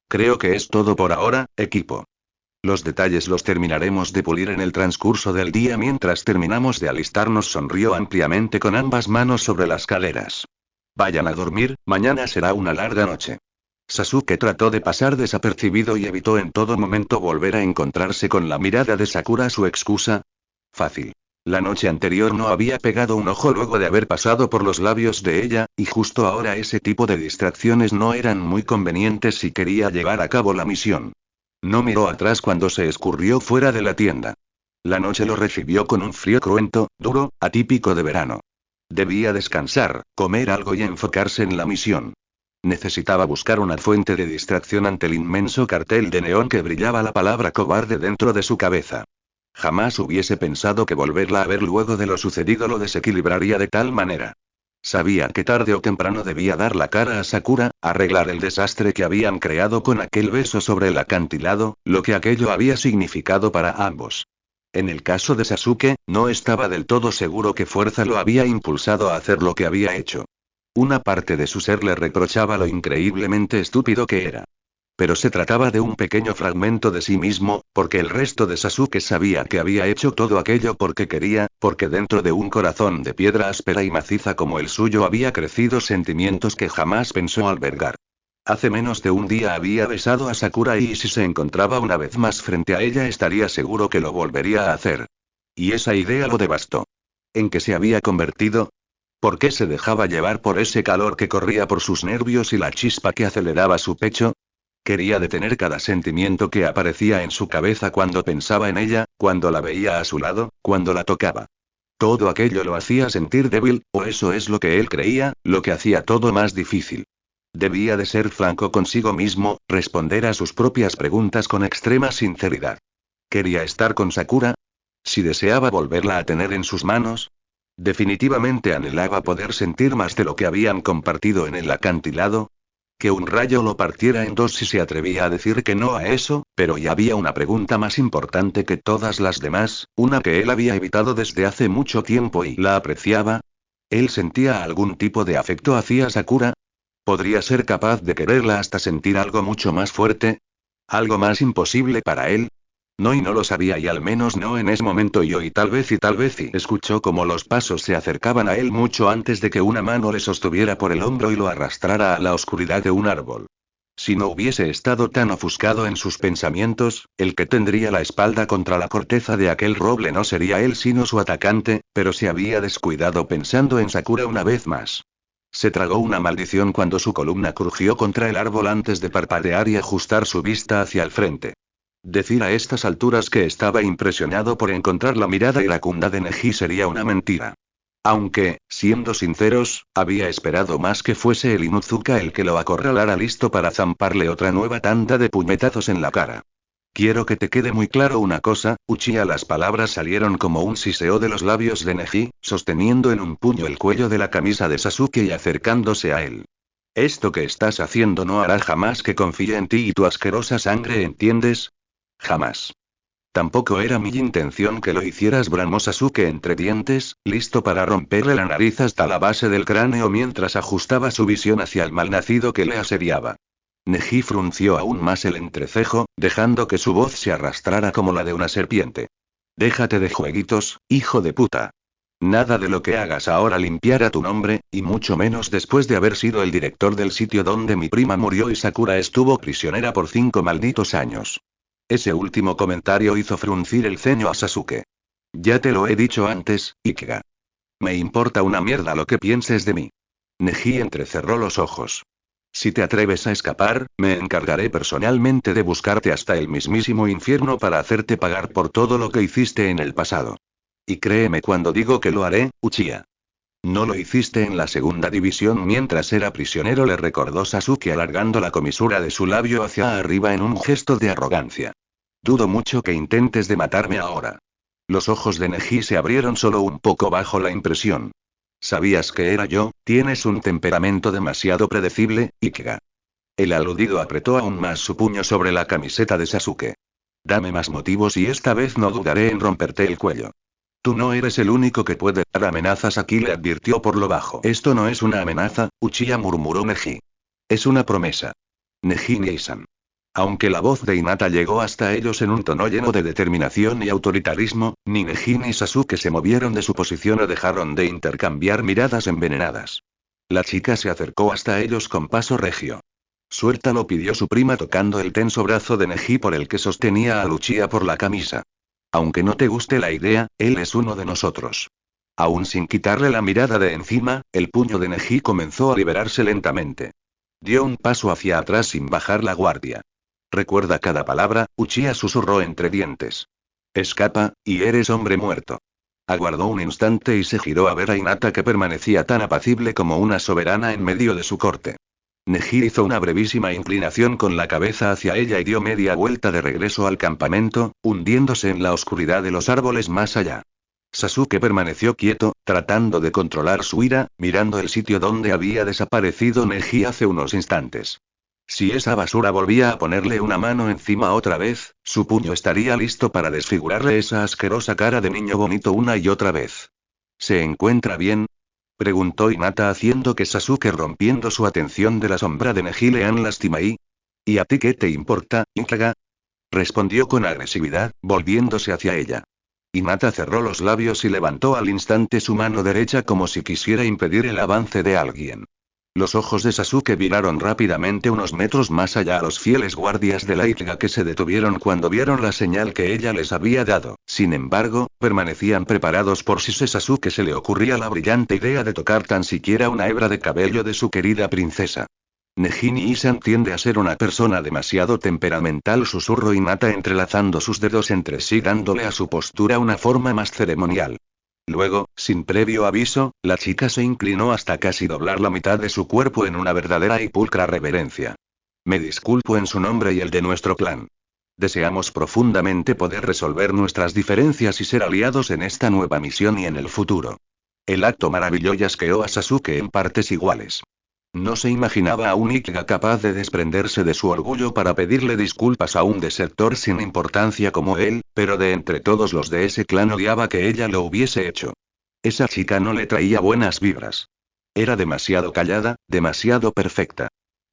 Creo que es todo por ahora, equipo. Los detalles los terminaremos de pulir en el transcurso del día. Mientras terminamos de alistarnos, sonrió ampliamente con ambas manos sobre las caderas. Vayan a dormir, mañana será una larga noche. Sasuke trató de pasar desapercibido y evitó en todo momento volver a encontrarse con la mirada de Sakura. Su excusa. Fácil. La noche anterior no había pegado un ojo luego de haber pasado por los labios de ella, y justo ahora ese tipo de distracciones no eran muy convenientes si quería llevar a cabo la misión. No miró atrás cuando se escurrió fuera de la tienda. La noche lo recibió con un frío cruento, duro, atípico de verano. Debía descansar, comer algo y enfocarse en la misión. Necesitaba buscar una fuente de distracción ante el inmenso cartel de neón que brillaba la palabra cobarde dentro de su cabeza. Jamás hubiese pensado que volverla a ver luego de lo sucedido lo desequilibraría de tal manera. Sabía que tarde o temprano debía dar la cara a Sakura, arreglar el desastre que habían creado con aquel beso sobre el acantilado, lo que aquello había significado para ambos. En el caso de Sasuke, no estaba del todo seguro qué fuerza lo había impulsado a hacer lo que había hecho. Una parte de su ser le reprochaba lo increíblemente estúpido que era. Pero se trataba de un pequeño fragmento de sí mismo, porque el resto de Sasuke sabía que había hecho todo aquello porque quería, porque dentro de un corazón de piedra áspera y maciza como el suyo había crecido sentimientos que jamás pensó albergar. Hace menos de un día había besado a Sakura y si se encontraba una vez más frente a ella estaría seguro que lo volvería a hacer. Y esa idea lo devastó. ¿En qué se había convertido? ¿Por qué se dejaba llevar por ese calor que corría por sus nervios y la chispa que aceleraba su pecho? Quería detener cada sentimiento que aparecía en su cabeza cuando pensaba en ella, cuando la veía a su lado, cuando la tocaba. Todo aquello lo hacía sentir débil, o eso es lo que él creía, lo que hacía todo más difícil. Debía de ser franco consigo mismo, responder a sus propias preguntas con extrema sinceridad. ¿Quería estar con Sakura? ¿Si deseaba volverla a tener en sus manos? Definitivamente anhelaba poder sentir más de lo que habían compartido en el acantilado. Que un rayo lo partiera en dos si se atrevía a decir que no a eso, pero ya había una pregunta más importante que todas las demás, una que él había evitado desde hace mucho tiempo y la apreciaba. ¿Él sentía algún tipo de afecto hacia Sakura? ¿Podría ser capaz de quererla hasta sentir algo mucho más fuerte? ¿Algo más imposible para él? No, y no lo sabía, y al menos no en ese momento. Y tal vez y escuchó como los pasos se acercaban a él mucho antes de que una mano le sostuviera por el hombro y lo arrastrara a la oscuridad de un árbol. Si no hubiese estado tan ofuscado en sus pensamientos, el que tendría la espalda contra la corteza de aquel roble no sería él sino su atacante, pero se había descuidado pensando en Sakura una vez más. Se tragó una maldición cuando su columna crujió contra el árbol antes de parpadear y ajustar su vista hacia el frente. Decir a estas alturas que estaba impresionado por encontrar la mirada iracunda de Neji sería una mentira. Aunque, siendo sinceros, había esperado más que fuese el Inuzuka el que lo acorralara listo para zamparle otra nueva tanda de puñetazos en la cara. Quiero que te quede muy claro una cosa, Uchiha. Las palabras salieron como un siseo de los labios de Neji, sosteniendo en un puño el cuello de la camisa de Sasuke y acercándose a él. Esto que estás haciendo no hará jamás que confíe en ti y tu asquerosa sangre, ¿entiendes? Jamás. Tampoco era mi intención que lo hicieras, bramó Sasuke entre dientes, listo para romperle la nariz hasta la base del cráneo mientras ajustaba su visión hacia el malnacido que le asediaba. Neji frunció aún más el entrecejo, dejando que su voz se arrastrara como la de una serpiente. Déjate de jueguitos, hijo de puta. Nada de lo que hagas ahora limpiará tu nombre, y mucho menos después de haber sido el director del sitio donde mi prima murió y Sakura estuvo prisionera por 5 malditos años. Ese último comentario hizo fruncir el ceño a Sasuke. Ya te lo he dicho antes, Ikega. Me importa una mierda lo que pienses de mí. Neji entrecerró los ojos. Si te atreves a escapar, me encargaré personalmente de buscarte hasta el mismísimo infierno para hacerte pagar por todo lo que hiciste en el pasado. Y créeme cuando digo que lo haré, Uchiha. No lo hiciste en la segunda división mientras era prisionero, le recordó Sasuke alargando la comisura de su labio hacia arriba en un gesto de arrogancia. Dudo mucho que intentes de matarme ahora. Los ojos de Neji se abrieron solo un poco bajo la impresión. ¿Sabías que era yo? Tienes un temperamento demasiado predecible, Ikega. El aludido apretó aún más su puño sobre la camiseta de Sasuke. Dame más motivos y esta vez no dudaré en romperte el cuello. Tú no eres el único que puede dar amenazas aquí, le advirtió por lo bajo. Esto no es una amenaza, Uchiha, murmuró Neji. Es una promesa. Neji Niisan. Aunque la voz de Hinata llegó hasta ellos en un tono lleno de determinación y autoritarismo, ni Neji ni Sasuke se movieron de su posición o dejaron de intercambiar miradas envenenadas. La chica se acercó hasta ellos con paso regio. Suéltalo, pidió su prima tocando el tenso brazo de Neji por el que sostenía a Uchiha por la camisa. Aunque no te guste la idea, él es uno de nosotros. Aún sin quitarle la mirada de encima, el puño de Neji comenzó a liberarse lentamente. Dio un paso hacia atrás sin bajar la guardia. Recuerda cada palabra, Uchiha susurró entre dientes. Escapa, y eres hombre muerto. Aguardó un instante y se giró a ver a Hinata, que permanecía tan apacible como una soberana en medio de su corte. Neji hizo una brevísima inclinación con la cabeza hacia ella y dio media vuelta de regreso al campamento, hundiéndose en la oscuridad de los árboles más allá. Sasuke permaneció quieto, tratando de controlar su ira, mirando el sitio donde había desaparecido Neji hace unos instantes. Si esa basura volvía a ponerle una mano encima otra vez, su puño estaría listo para desfigurarle esa asquerosa cara de niño bonito una y otra vez. ¿Se encuentra bien?, preguntó Hinata, haciendo que Sasuke, rompiendo su atención de la sombra de Neji, le lastima. ¿Y a ti qué te importa, Ikega?, respondió con agresividad, volviéndose hacia ella. Hinata cerró los labios y levantó al instante su mano derecha como si quisiera impedir el avance de alguien. Los ojos de Sasuke viraron rápidamente unos metros más allá a los fieles guardias de la Ikega, que se detuvieron cuando vieron la señal que ella les había dado. Sin embargo, permanecían preparados por si a Sasuke se le ocurría la brillante idea de tocar tan siquiera una hebra de cabello de su querida princesa. Neji Niisan tiende a ser una persona demasiado temperamental, susurró Hinata entrelazando sus dedos entre sí, dándole a su postura una forma más ceremonial. Luego, sin previo aviso, la chica se inclinó hasta casi doblar la mitad de su cuerpo en una verdadera y pulcra reverencia. Me disculpo en su nombre y el de nuestro clan. Deseamos profundamente poder resolver nuestras diferencias y ser aliados en esta nueva misión y en el futuro. El acto maravilló y asqueó a Sasuke en partes iguales. No se imaginaba a un Ikega capaz de desprenderse de su orgullo para pedirle disculpas a un desertor sin importancia como él, pero de entre todos los de ese clan odiaba que ella lo hubiese hecho. Esa chica no le traía buenas vibras. Era demasiado callada, demasiado perfecta.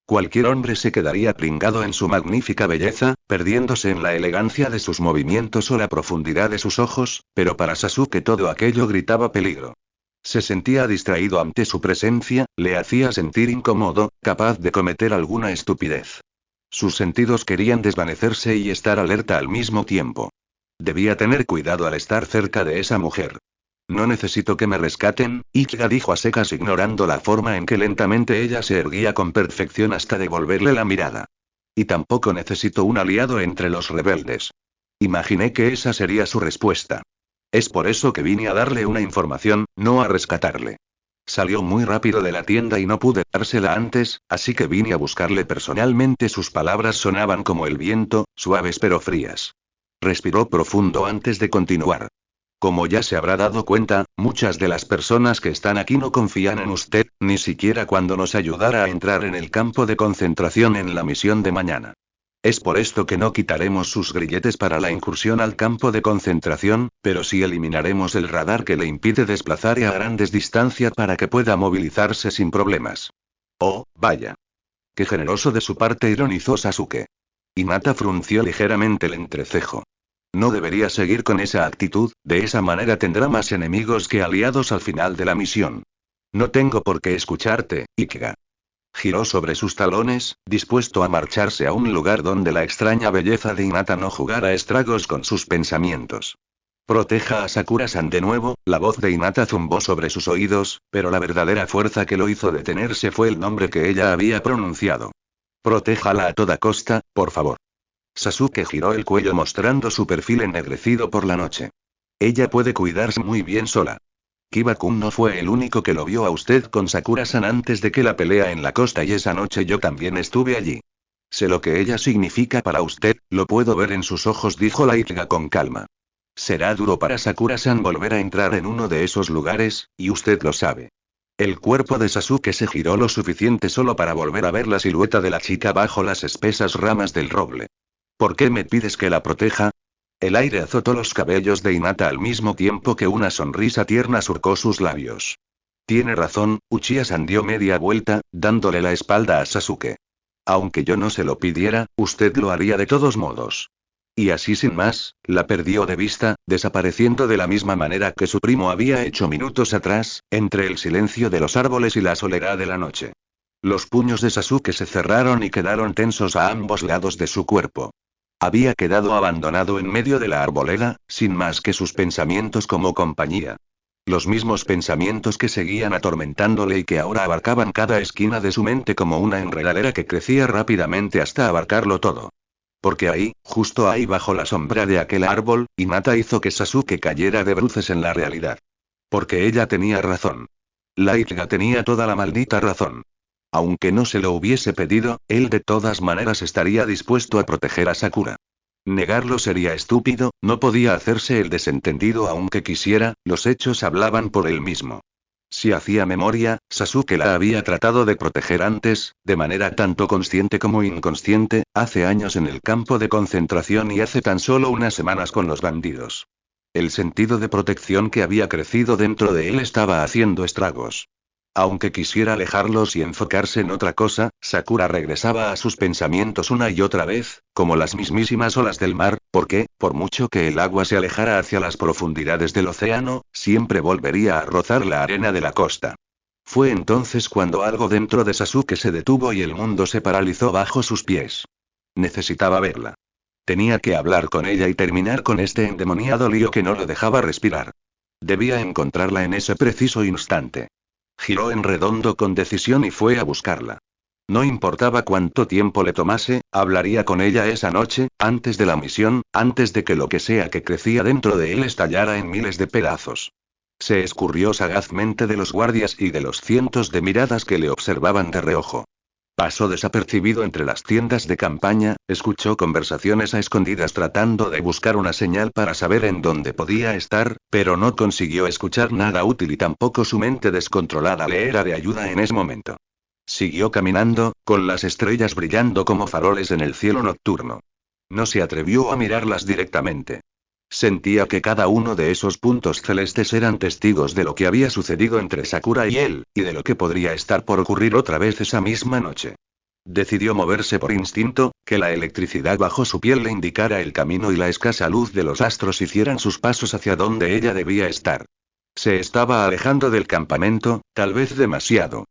Cualquier hombre se quedaría pringado en su magnífica belleza, perdiéndose en la elegancia de sus movimientos o la profundidad de sus ojos, pero para Sasuke todo aquello gritaba peligro. Se sentía distraído ante su presencia, le hacía sentir incómodo, capaz de cometer alguna estupidez. Sus sentidos querían desvanecerse y estar alerta al mismo tiempo. Debía tener cuidado al estar cerca de esa mujer. No necesito que me rescaten, Ikega dijo a secas, ignorando la forma en que lentamente ella se erguía con perfección hasta devolverle la mirada. Y tampoco necesito un aliado entre los rebeldes. Imaginé que esa sería su respuesta. Es por eso que vine a darle una información, no a rescatarle. Salió muy rápido de la tienda y no pude dársela antes, así que vine a buscarle personalmente. Sus palabras sonaban como el viento, suaves pero frías. Respiró profundo antes de continuar. Como ya se habrá dado cuenta, muchas de las personas que están aquí no confían en usted, ni siquiera cuando nos ayudara a entrar en el campo de concentración en la misión de mañana. Es por esto que no quitaremos sus grilletes para la incursión al campo de concentración, pero sí eliminaremos el radar que le impide desplazar a grandes distancias para que pueda movilizarse sin problemas. Oh, vaya. Qué generoso de su parte, ironizó Sasuke. Hinata frunció ligeramente el entrecejo. No debería seguir con esa actitud, de esa manera tendrá más enemigos que aliados al final de la misión. No tengo por qué escucharte, Ikuga. Giró sobre sus talones, dispuesto a marcharse a un lugar donde la extraña belleza de Hinata no jugara estragos con sus pensamientos. Proteja a Sakura-san de nuevo, la voz de Hinata zumbó sobre sus oídos, pero la verdadera fuerza que lo hizo detenerse fue el nombre que ella había pronunciado. Protéjala a toda costa, por favor. Sasuke giró el cuello mostrando su perfil ennegrecido por la noche. Ella puede cuidarse muy bien sola. Kiba-kun no fue el único que lo vio a usted con Sakura-san antes de que la pelea en la costa y esa noche yo también estuve allí. Sé lo que ella significa para usted, lo puedo ver en sus ojos, dijo la Ikuga con calma. Será duro para Sakura-san volver a entrar en uno de esos lugares, y usted lo sabe. El cuerpo de Sasuke se giró lo suficiente solo para volver a ver la silueta de la chica bajo las espesas ramas del roble. ¿Por qué me pides que la proteja? El aire azotó los cabellos de Hinata al mismo tiempo que una sonrisa tierna surcó sus labios. Tiene razón, Uchiha-san dio media vuelta, dándole la espalda a Sasuke. Aunque yo no se lo pidiera, usted lo haría de todos modos. Y así sin más, la perdió de vista, desapareciendo de la misma manera que su primo había hecho minutos atrás, entre el silencio de los árboles y la soledad de la noche. Los puños de Sasuke se cerraron y quedaron tensos a ambos lados de su cuerpo. Había quedado abandonado en medio de la arboleda, sin más que sus pensamientos como compañía. Los mismos pensamientos que seguían atormentándole y que ahora abarcaban cada esquina de su mente como una enredadera que crecía rápidamente hasta abarcarlo todo. Porque ahí, justo ahí bajo la sombra de aquel árbol, Hinata hizo que Sasuke cayera de bruces en la realidad. Porque ella tenía razón. La Ikuga tenía toda la maldita razón. Aunque no se lo hubiese pedido, él de todas maneras estaría dispuesto a proteger a Sakura. Negarlo sería estúpido, no podía hacerse el desentendido aunque quisiera, los hechos hablaban por él mismo. Si hacía memoria, Sasuke la había tratado de proteger antes, de manera tanto consciente como inconsciente, hace años en el campo de concentración y hace tan solo unas semanas con los bandidos. El sentido de protección que había crecido dentro de él estaba haciendo estragos. Aunque quisiera alejarlos y enfocarse en otra cosa, Sakura regresaba a sus pensamientos una y otra vez, como las mismísimas olas del mar, porque, por mucho que el agua se alejara hacia las profundidades del océano, siempre volvería a rozar la arena de la costa. Fue entonces cuando algo dentro de Sasuke se detuvo y el mundo se paralizó bajo sus pies. Necesitaba verla. Tenía que hablar con ella y terminar con este endemoniado lío que no lo dejaba respirar. Debía encontrarla en ese preciso instante. Giró en redondo con decisión y fue a buscarla. No importaba cuánto tiempo le tomase, hablaría con ella esa noche, antes de la misión, antes de que lo que sea que crecía dentro de él estallara en miles de pedazos. Se escurrió sagazmente de los guardias y de los cientos de miradas que le observaban de reojo. Pasó desapercibido entre las tiendas de campaña, escuchó conversaciones a escondidas tratando de buscar una señal para saber en dónde podía estar, pero no consiguió escuchar nada útil y tampoco su mente descontrolada le era de ayuda en ese momento. Siguió caminando, con las estrellas brillando como faroles en el cielo nocturno. No se atrevió a mirarlas directamente. Sentía que cada uno de esos puntos celestes eran testigos de lo que había sucedido entre Sakura y él, y de lo que podría estar por ocurrir otra vez esa misma noche. Decidió moverse por instinto, que la electricidad bajo su piel le indicara el camino y la escasa luz de los astros hicieran sus pasos hacia donde ella debía estar. Se estaba alejando del campamento, tal vez demasiado.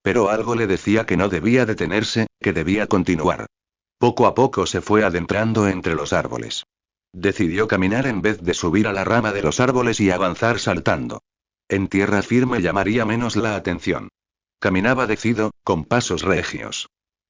Pero algo le decía que no debía detenerse, que debía continuar. Poco a poco se fue adentrando entre los árboles. Decidió caminar en vez de subir a la rama de los árboles y avanzar saltando. En tierra firme llamaría menos la atención. Caminaba decidido, con pasos regios.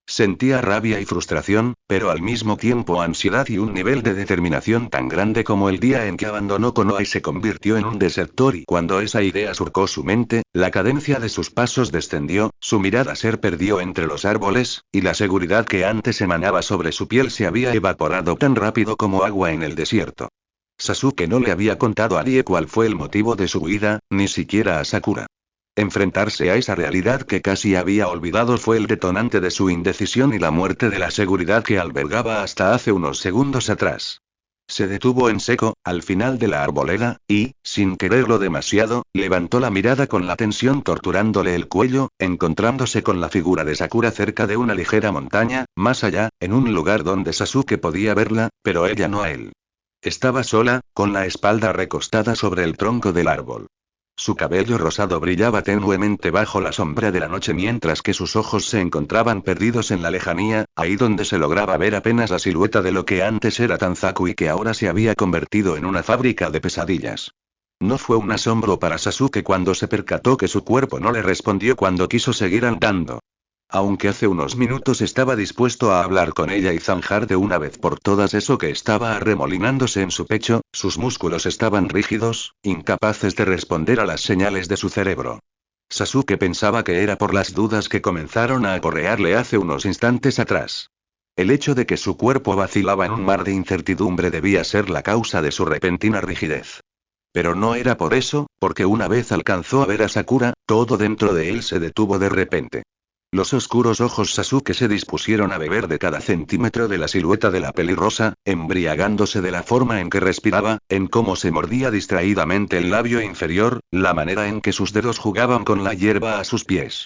Sentía rabia y frustración, pero al mismo tiempo ansiedad y un nivel de determinación tan grande como el día en que abandonó Konoha y se convirtió en un desertor, y cuando esa idea surcó su mente, la cadencia de sus pasos descendió, su mirada se perdió entre los árboles, y la seguridad que antes emanaba sobre su piel se había evaporado tan rápido como agua en el desierto. Sasuke no le había contado a nadie cuál fue el motivo de su huida, ni siquiera a Sakura. Enfrentarse a esa realidad que casi había olvidado fue el detonante de su indecisión y la muerte de la seguridad que albergaba hasta hace unos segundos atrás. Se detuvo en seco, al final de la arboleda, y, sin quererlo demasiado, levantó la mirada con la tensión torturándole el cuello, encontrándose con la figura de Sakura cerca de una ligera montaña, más allá, en un lugar donde Sasuke podía verla, pero ella no a él. Estaba sola, con la espalda recostada sobre el tronco del árbol. Su cabello rosado brillaba tenuemente bajo la sombra de la noche mientras que sus ojos se encontraban perdidos en la lejanía, ahí donde se lograba ver apenas la silueta de lo que antes era Tanzaku y que ahora se había convertido en una fábrica de pesadillas. No fue un asombro para Sasuke cuando se percató que su cuerpo no le respondió cuando quiso seguir andando. Aunque hace unos minutos estaba dispuesto a hablar con ella y zanjar de una vez por todas eso que estaba arremolinándose en su pecho, sus músculos estaban rígidos, incapaces de responder a las señales de su cerebro. Sasuke pensaba que era por las dudas que comenzaron a acorrearle hace unos instantes atrás. El hecho de que su cuerpo vacilaba en un mar de incertidumbre debía ser la causa de su repentina rigidez. Pero no era por eso, porque una vez alcanzó a ver a Sakura, todo dentro de él se detuvo de repente. Los oscuros ojos Sasuke se dispusieron a beber de cada centímetro de la silueta de la pelirrosa, embriagándose de la forma en que respiraba, en cómo se mordía distraídamente el labio inferior, la manera en que sus dedos jugaban con la hierba a sus pies.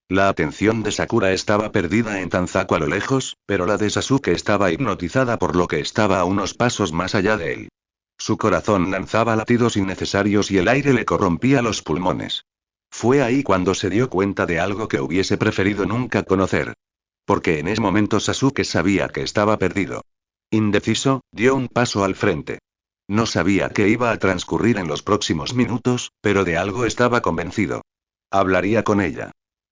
La atención de Sakura estaba perdida en Tanzaku a lo lejos, pero la de Sasuke estaba hipnotizada por lo que estaba a unos pasos más allá de él. Su corazón lanzaba latidos innecesarios y el aire le corrompía los pulmones. Fue ahí cuando se dio cuenta de algo que hubiese preferido nunca conocer. Porque en ese momento Sasuke sabía que estaba perdido. Indeciso, dio un paso al frente. No sabía qué iba a transcurrir en los próximos minutos, pero de algo estaba convencido. Hablaría con ella.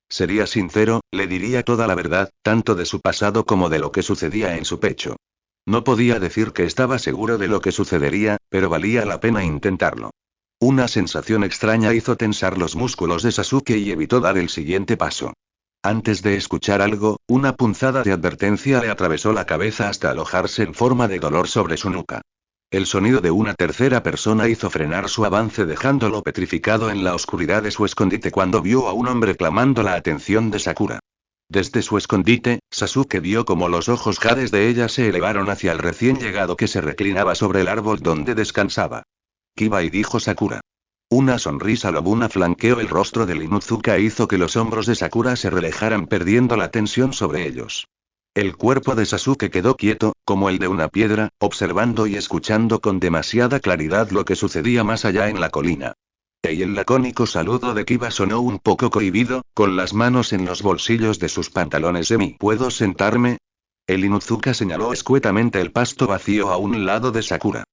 Sería sincero, le diría toda la verdad, tanto de su pasado como de lo que sucedía en su pecho. No podía decir que estaba seguro de lo que sucedería, pero valía la pena intentarlo. Una sensación extraña hizo tensar los músculos de Sasuke y evitó dar el siguiente paso. Antes de escuchar algo, una punzada de advertencia le atravesó la cabeza hasta alojarse en forma de dolor sobre su nuca. El sonido de una tercera persona hizo frenar su avance dejándolo petrificado en la oscuridad de su escondite cuando vio a un hombre clamando la atención de Sakura. Desde su escondite, Sasuke vio como los ojos jades de ella se elevaron hacia el recién llegado que se reclinaba sobre el árbol donde descansaba. Kiba, dijo Sakura. Una sonrisa lobuna flanqueó el rostro de Inuzuka e hizo que los hombros de Sakura se relajaran perdiendo la tensión sobre ellos. El cuerpo de Sasuke quedó quieto, como el de una piedra, observando y escuchando con demasiada claridad lo que sucedía más allá en la colina. Y el lacónico saludo de Kiba sonó un poco cohibido, con las manos en los bolsillos de sus pantalones ¿Puedo sentarme? El Inuzuka señaló escuetamente el pasto vacío a un lado de Sakura.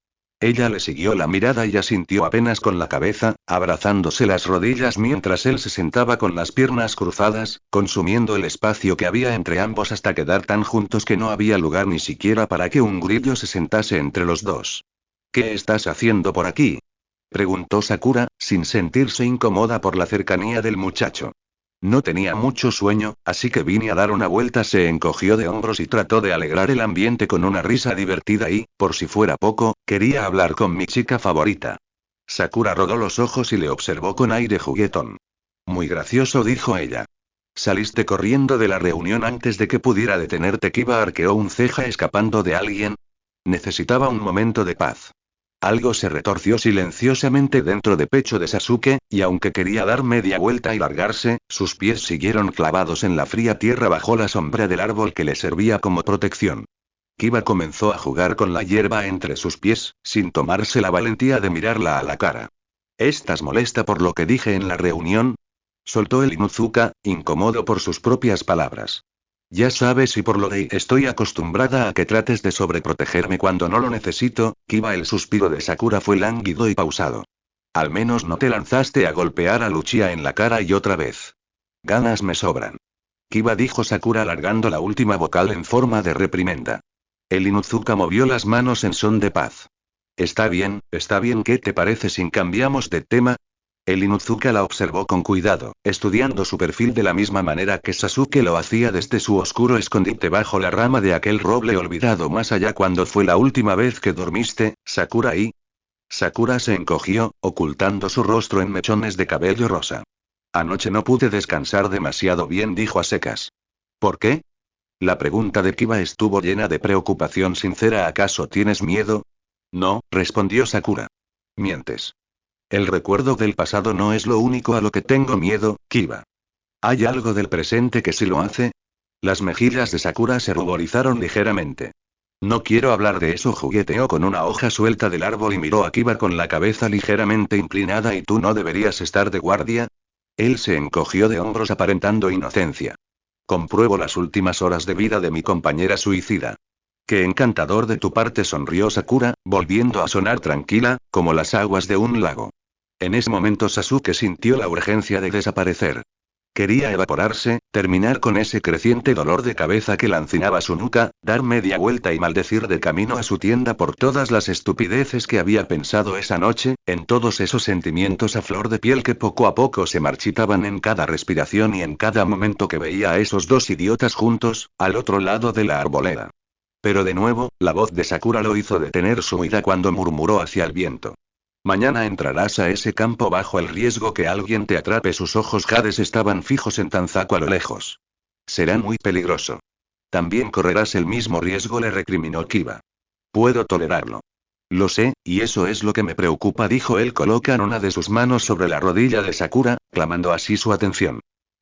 Ella le siguió la mirada y asintió apenas con la cabeza, abrazándose las rodillas mientras él se sentaba con las piernas cruzadas, consumiendo el espacio que había entre ambos hasta quedar tan juntos que no había lugar ni siquiera para que un grillo se sentase entre los dos. ¿Qué estás haciendo por aquí?, preguntó Sakura, sin sentirse incómoda por la cercanía del muchacho. No tenía mucho sueño, así que vine a dar una vuelta. Se encogió de hombros y trató de alegrar el ambiente con una risa divertida y, por si fuera poco, quería hablar con mi chica favorita. Sakura rodó los ojos y le observó con aire juguetón. Muy gracioso, dijo ella. ¿Saliste corriendo de la reunión antes de que pudiera detenerte? Kiba arqueó un ceja escapando de alguien. Necesitaba un momento de paz. Algo se retorció silenciosamente dentro de pecho de Sasuke, y aunque quería dar media vuelta y largarse, sus pies siguieron clavados en la fría tierra bajo la sombra del árbol que le servía como protección. Kiba comenzó a jugar con la hierba entre sus pies, sin tomarse la valentía de mirarla a la cara. ¿Estás molesta por lo que dije en la reunión?, soltó el Inuzuka, incómodo por sus propias palabras. Ya sabes, y por lo de estoy acostumbrada a que trates de sobreprotegerme cuando no lo necesito. Kiba. El suspiro de Sakura fue lánguido y pausado. Al menos no te lanzaste a golpear a Luchia en la cara y otra vez. Ganas me sobran. Kiba, dijo Sakura alargando la última vocal en forma de reprimenda. El Inuzuka movió las manos en son de paz. Está bien, ¿qué te parece si cambiamos de tema? El Inuzuka la observó con cuidado, estudiando su perfil de la misma manera que Sasuke lo hacía desde su oscuro escondite bajo la rama de aquel roble olvidado más allá. ¿Cuándo fue la última vez que dormiste, Sakura? Sakura se encogió, ocultando su rostro en mechones de cabello rosa. Anoche no pude descansar demasiado bien, dijo a secas. ¿Por qué? La pregunta de Kiba estuvo llena de preocupación sincera. ¿Acaso tienes miedo? No, respondió Sakura. Mientes. El recuerdo del pasado no es lo único a lo que tengo miedo, Kiba. ¿Hay algo del presente que sí lo hace? Las mejillas de Sakura se ruborizaron ligeramente. No quiero hablar de eso, jugueteó con una hoja suelta del árbol y miró a Kiba con la cabeza ligeramente inclinada. ¿Y tú no deberías estar de guardia? Él se encogió de hombros aparentando inocencia. Compruebo las últimas horas de vida de mi compañera suicida. Qué encantador de tu parte, sonrió Sakura, volviendo a sonar tranquila, como las aguas de un lago. En ese momento Sasuke sintió la urgencia de desaparecer. Quería evaporarse, terminar con ese creciente dolor de cabeza que lancinaba su nuca, dar media vuelta y maldecir de camino a su tienda por todas las estupideces que había pensado esa noche, en todos esos sentimientos a flor de piel que poco a poco se marchitaban en cada respiración y en cada momento que veía a esos dos idiotas juntos, al otro lado de la arboleda. Pero de nuevo, la voz de Sakura lo hizo detener su huida cuando murmuró hacia el viento. Mañana entrarás a ese campo bajo el riesgo que alguien te atrape. Sus ojos jades estaban fijos en Tanzaku a lo lejos. Será muy peligroso. También correrás el mismo riesgo, le recriminó Kiba. Puedo tolerarlo. Lo sé, y eso es lo que me preocupa, dijo él. Colocan una de sus manos sobre la rodilla de Sakura, clamando así su atención.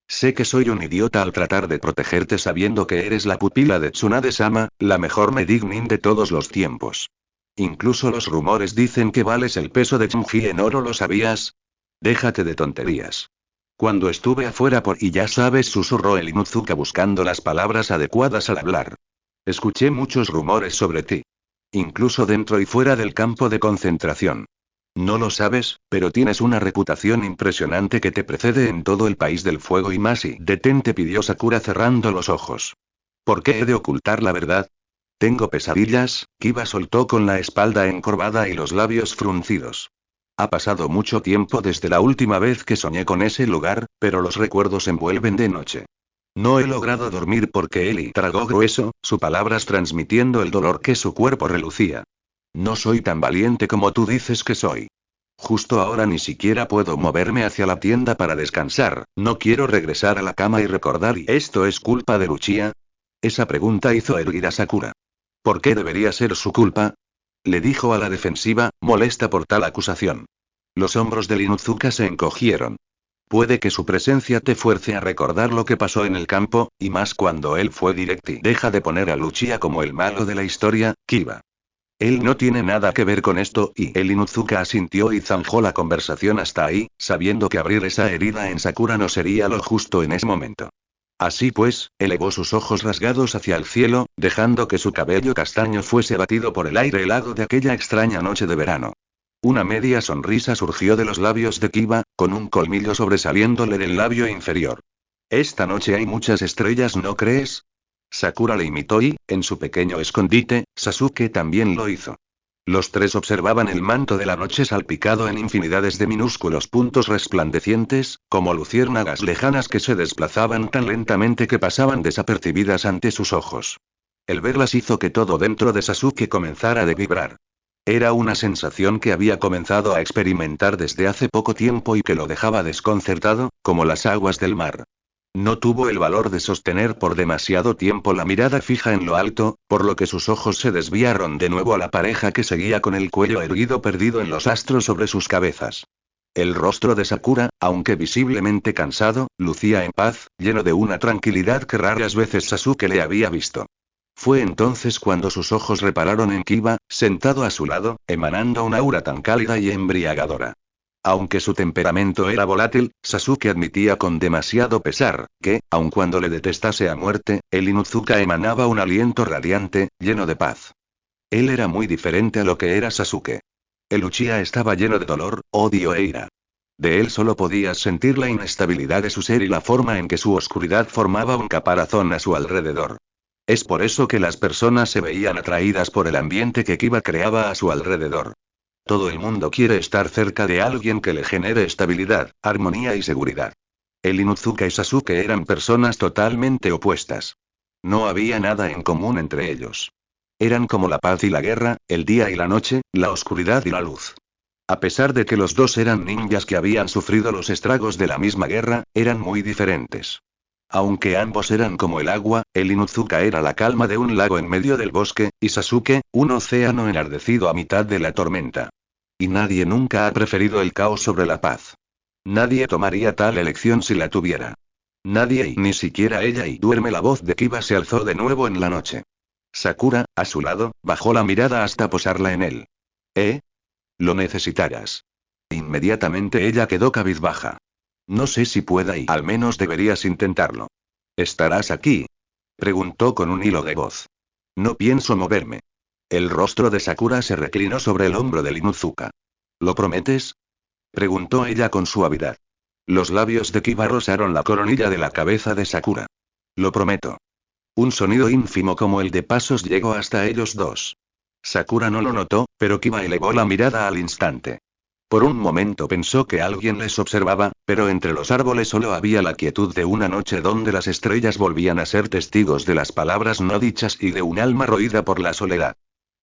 Sé que soy un idiota al tratar de protegerte sabiendo que eres la pupila de Tsunade-sama, la mejor Mediguin de todos los tiempos. Incluso los rumores dicen que vales el peso de Chunji en oro, ¿lo sabías? Déjate de tonterías. Cuando estuve afuera y ya sabes, susurró el Inuzuka buscando las palabras adecuadas al hablar. Escuché muchos rumores sobre ti. Incluso dentro y fuera del campo de concentración. No lo sabes, pero tienes una reputación impresionante que te precede en todo el país del fuego y más. Y detente, pidió Sakura cerrando los ojos. ¿Por qué he de ocultar la verdad? Tengo pesadillas, Kiba soltó con la espalda encorvada y los labios fruncidos. Ha pasado mucho tiempo desde la última vez que soñé con ese lugar, pero los recuerdos envuelven de noche. No he logrado dormir porque Eli tragó grueso, sus palabras transmitiendo el dolor que su cuerpo relucía. No soy tan valiente como tú dices que soy. Justo ahora ni siquiera puedo moverme hacia la tienda para descansar, no quiero regresar a la cama y recordar. ¿Y esto es culpa de Luchia? Esa pregunta hizo erguir a Sakura. ¿Por qué debería ser su culpa? Le dijo a la defensiva, molesta por tal acusación. Los hombros del Inuzuka se encogieron. Puede que su presencia te fuerce a recordar lo que pasó en el campo, y más cuando él fue directo. Deja de poner a Luchia como el malo de la historia, Kiba. Él no tiene nada que ver con esto, y el Inuzuka asintió y zanjó la conversación hasta ahí, sabiendo que abrir esa herida en Sakura no sería lo justo en ese momento. Así pues, elevó sus ojos rasgados hacia el cielo, dejando que su cabello castaño fuese batido por el aire helado de aquella extraña noche de verano. Una media sonrisa surgió de los labios de Kiba, con un colmillo sobresaliéndole del labio inferior. Esta noche hay muchas estrellas, ¿no crees? Sakura le imitó y, en su pequeño escondite, Sasuke también lo hizo. Los tres observaban el manto de la noche salpicado en infinidades de minúsculos puntos resplandecientes, como luciérnagas lejanas que se desplazaban tan lentamente que pasaban desapercibidas ante sus ojos. El verlas hizo que todo dentro de Sasuke comenzara a vibrar. Era una sensación que había comenzado a experimentar desde hace poco tiempo y que lo dejaba desconcertado, como las aguas del mar. No tuvo el valor de sostener por demasiado tiempo la mirada fija en lo alto, por lo que sus ojos se desviaron de nuevo a la pareja que seguía con el cuello erguido perdido en los astros sobre sus cabezas. El rostro de Sakura, aunque visiblemente cansado, lucía en paz, lleno de una tranquilidad que raras veces Sasuke le había visto. Fue entonces cuando sus ojos repararon en Kiba, sentado a su lado, emanando una aura tan cálida y embriagadora. Aunque su temperamento era volátil, Sasuke admitía con demasiado pesar, que, aun cuando le detestase a muerte, el Inuzuka emanaba un aliento radiante, lleno de paz. Él era muy diferente a lo que era Sasuke. El Uchiha estaba lleno de dolor, odio e ira. De él solo podías sentir la inestabilidad de su ser y la forma en que su oscuridad formaba un caparazón a su alrededor. Es por eso que las personas se veían atraídas por el ambiente que Kiba creaba a su alrededor. Todo el mundo quiere estar cerca de alguien que le genere estabilidad, armonía y seguridad. El Inuzuka y Sasuke eran personas totalmente opuestas. No había nada en común entre ellos. Eran como la paz y la guerra, el día y la noche, la oscuridad y la luz. A pesar de que los dos eran ninjas que habían sufrido los estragos de la misma guerra, eran muy diferentes. Aunque ambos eran como el agua, el Inuzuka era la calma de un lago en medio del bosque, y Sasuke, un océano enardecido a mitad de la tormenta. Y nadie nunca ha preferido el caos sobre la paz. Nadie tomaría tal elección si la tuviera. Nadie y ni siquiera ella. Y duerme. La voz de Kiba se alzó de nuevo en la noche. Sakura, a su lado, bajó la mirada hasta posarla en él. Lo necesitarás. Inmediatamente ella quedó cabizbaja. No sé si pueda y al menos deberías intentarlo. ¿Estarás aquí? Preguntó con un hilo de voz. No pienso moverme. El rostro de Sakura se reclinó sobre el hombro del Inuzuka. ¿Lo prometes? Preguntó ella con suavidad. Los labios de Kiba rozaron la coronilla de la cabeza de Sakura. Lo prometo. Un sonido ínfimo como el de pasos llegó hasta ellos dos. Sakura no lo notó, pero Kiba elevó la mirada al instante. Por un momento pensó que alguien les observaba, pero entre los árboles solo había la quietud de una noche donde las estrellas volvían a ser testigos de las palabras no dichas y de un alma roída por la soledad.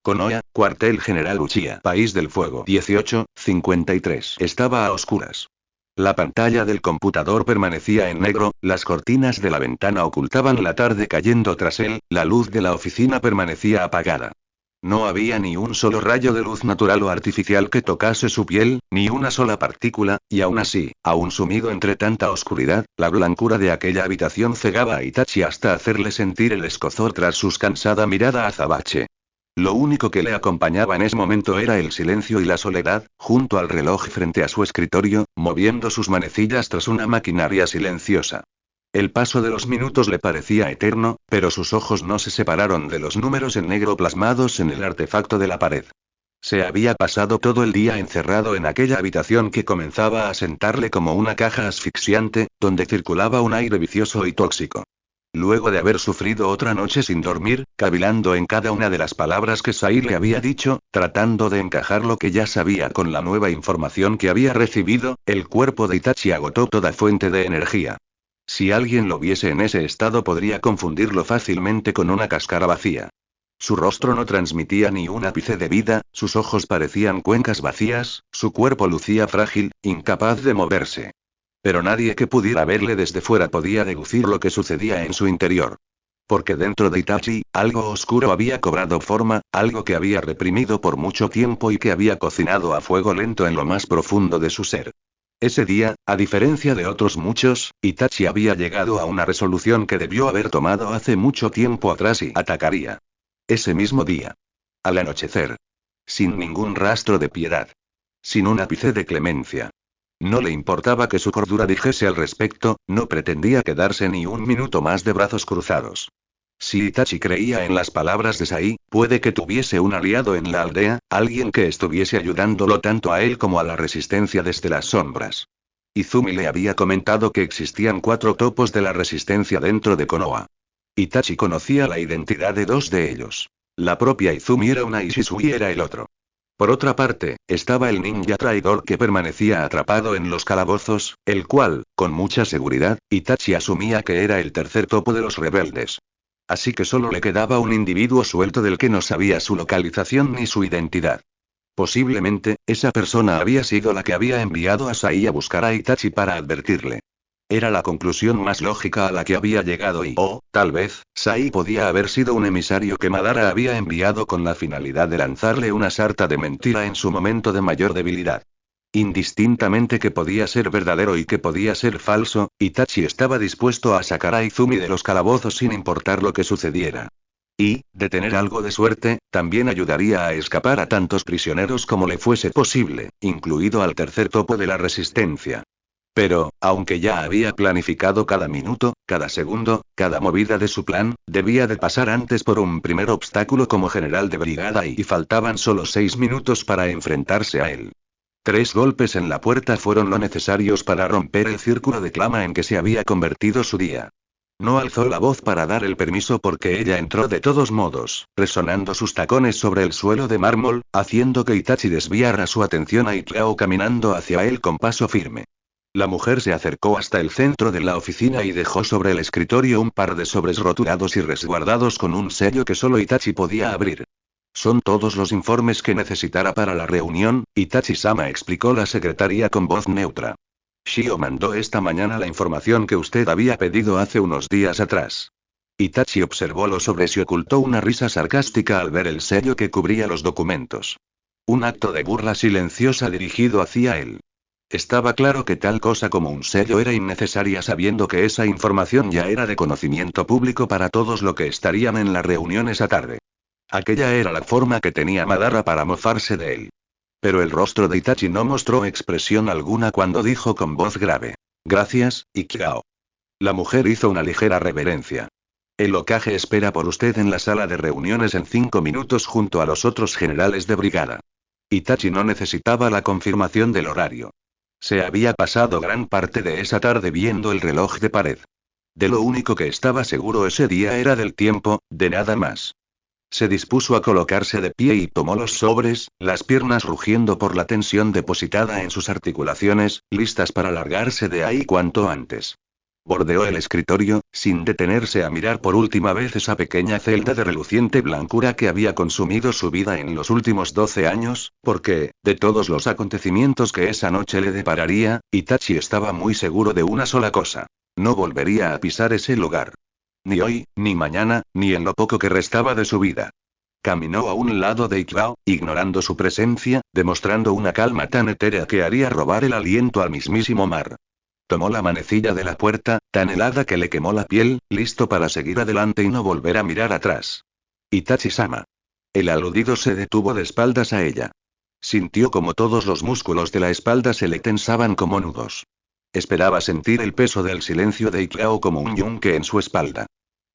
Konoha, cuartel general Uchiha, País del Fuego 1853. Estaba a oscuras. La pantalla del computador permanecía en negro, las cortinas de la ventana ocultaban la tarde cayendo tras él, la luz de la oficina permanecía apagada. No había ni un solo rayo de luz natural o artificial que tocase su piel, ni una sola partícula, y aún así, aún sumido entre tanta oscuridad, la blancura de aquella habitación cegaba a Itachi hasta hacerle sentir el escozor tras su cansada mirada azabache. Lo único que le acompañaba en ese momento era el silencio y la soledad, junto al reloj frente a su escritorio, moviendo sus manecillas tras una maquinaria silenciosa. El paso de los minutos le parecía eterno, pero sus ojos no se separaron de los números en negro plasmados en el artefacto de la pared. Se había pasado todo el día encerrado en aquella habitación que comenzaba a sentarle como una caja asfixiante, donde circulaba un aire vicioso y tóxico. Luego de haber sufrido otra noche sin dormir, cavilando en cada una de las palabras que Sai le había dicho, tratando de encajar lo que ya sabía con la nueva información que había recibido, el cuerpo de Itachi agotó toda fuente de energía. Si alguien lo viese en ese estado podría confundirlo fácilmente con una cáscara vacía. Su rostro no transmitía ni un ápice de vida, sus ojos parecían cuencas vacías, su cuerpo lucía frágil, incapaz de moverse. Pero nadie que pudiera verle desde fuera podía deducir lo que sucedía en su interior. Porque dentro de Itachi, algo oscuro había cobrado forma, algo que había reprimido por mucho tiempo y que había cocinado a fuego lento en lo más profundo de su ser. Ese día, a diferencia de otros muchos, Itachi había llegado a una resolución que debió haber tomado hace mucho tiempo atrás y atacaría. Ese mismo día. Al anochecer. Sin ningún rastro de piedad. Sin un ápice de clemencia. No le importaba que su cordura dijese al respecto, no pretendía quedarse ni un minuto más de brazos cruzados. Si Itachi creía en las palabras de Sai, puede que tuviese un aliado en la aldea, alguien que estuviese ayudándolo tanto a él como a la resistencia desde las sombras. Izumi le había comentado que existían 4 topos de la resistencia dentro de Konoha. Itachi conocía la identidad de 2 de ellos. La propia Izumi era una y Shisui era el otro. Por otra parte, estaba el ninja traidor que permanecía atrapado en los calabozos, el cual, con mucha seguridad, Itachi asumía que era el tercer topo de los rebeldes. Así que solo le quedaba un individuo suelto del que no sabía su localización ni su identidad. Posiblemente, esa persona había sido la que había enviado a Sai a buscar a Itachi para advertirle. Era la conclusión más lógica a la que había llegado y, tal vez, Sai podía haber sido un emisario que Madara había enviado con la finalidad de lanzarle una sarta de mentira en su momento de mayor debilidad. Indistintamente que podía ser verdadero y que podía ser falso, Itachi estaba dispuesto a sacar a Izumi de los calabozos sin importar lo que sucediera. Y, de tener algo de suerte, también ayudaría a escapar a tantos prisioneros como le fuese posible, incluido al tercer topo de la resistencia. Pero, aunque ya había planificado cada minuto, cada segundo, cada movida de su plan, debía de pasar antes por un primer obstáculo como general de brigada y faltaban solo 6 minutos para enfrentarse a él. 3 golpes en la puerta fueron lo necesarios para romper el círculo de clama en que se había convertido su día. No alzó la voz para dar el permiso porque ella entró de todos modos, resonando sus tacones sobre el suelo de mármol, haciendo que Itachi desviara su atención a Itlao caminando hacia él con paso firme. La mujer se acercó hasta el centro de la oficina y dejó sobre el escritorio un par de sobres rotulados y resguardados con un sello que solo Itachi podía abrir. Son todos los informes que necesitará para la reunión, Itachi-sama, explicó la secretaria con voz neutra. Shio mandó esta mañana la información que usted había pedido hace unos días atrás. Itachi observó los sobres y ocultó una risa sarcástica al ver el sello que cubría los documentos. Un acto de burla silenciosa dirigido hacia él. Estaba claro que tal cosa como un sello era innecesaria sabiendo que esa información ya era de conocimiento público para todos los que estarían en la reunión esa tarde. Aquella era la forma que tenía Madara para mofarse de él. Pero el rostro de Itachi no mostró expresión alguna cuando dijo con voz grave: Gracias, Ikigao. La mujer hizo una ligera reverencia. El Hokage espera por usted en la sala de reuniones en 5 minutos junto a los otros generales de brigada. Itachi no necesitaba la confirmación del horario. Se había pasado gran parte de esa tarde viendo el reloj de pared. De lo único que estaba seguro ese día era del tiempo, de nada más. Se dispuso a colocarse de pie y tomó los sobres, las piernas rugiendo por la tensión depositada en sus articulaciones, listas para largarse de ahí cuanto antes. Bordeó el escritorio, sin detenerse a mirar por última vez esa pequeña celda de reluciente blancura que había consumido su vida en los últimos 12 años, porque, de todos los acontecimientos que esa noche le depararía, Itachi estaba muy seguro de una sola cosa: no volvería a pisar ese lugar. Ni hoy, ni mañana, ni en lo poco que restaba de su vida. Caminó a un lado de Ikigao, ignorando su presencia, demostrando una calma tan etérea que haría robar el aliento al mismísimo mar. Tomó la manecilla de la puerta, tan helada que le quemó la piel, listo para seguir adelante y no volver a mirar atrás. Itachi-sama. El aludido se detuvo de espaldas a ella. Sintió como todos los músculos de la espalda se le tensaban como nudos. Esperaba sentir el peso del silencio de Ikigao como un yunque en su espalda.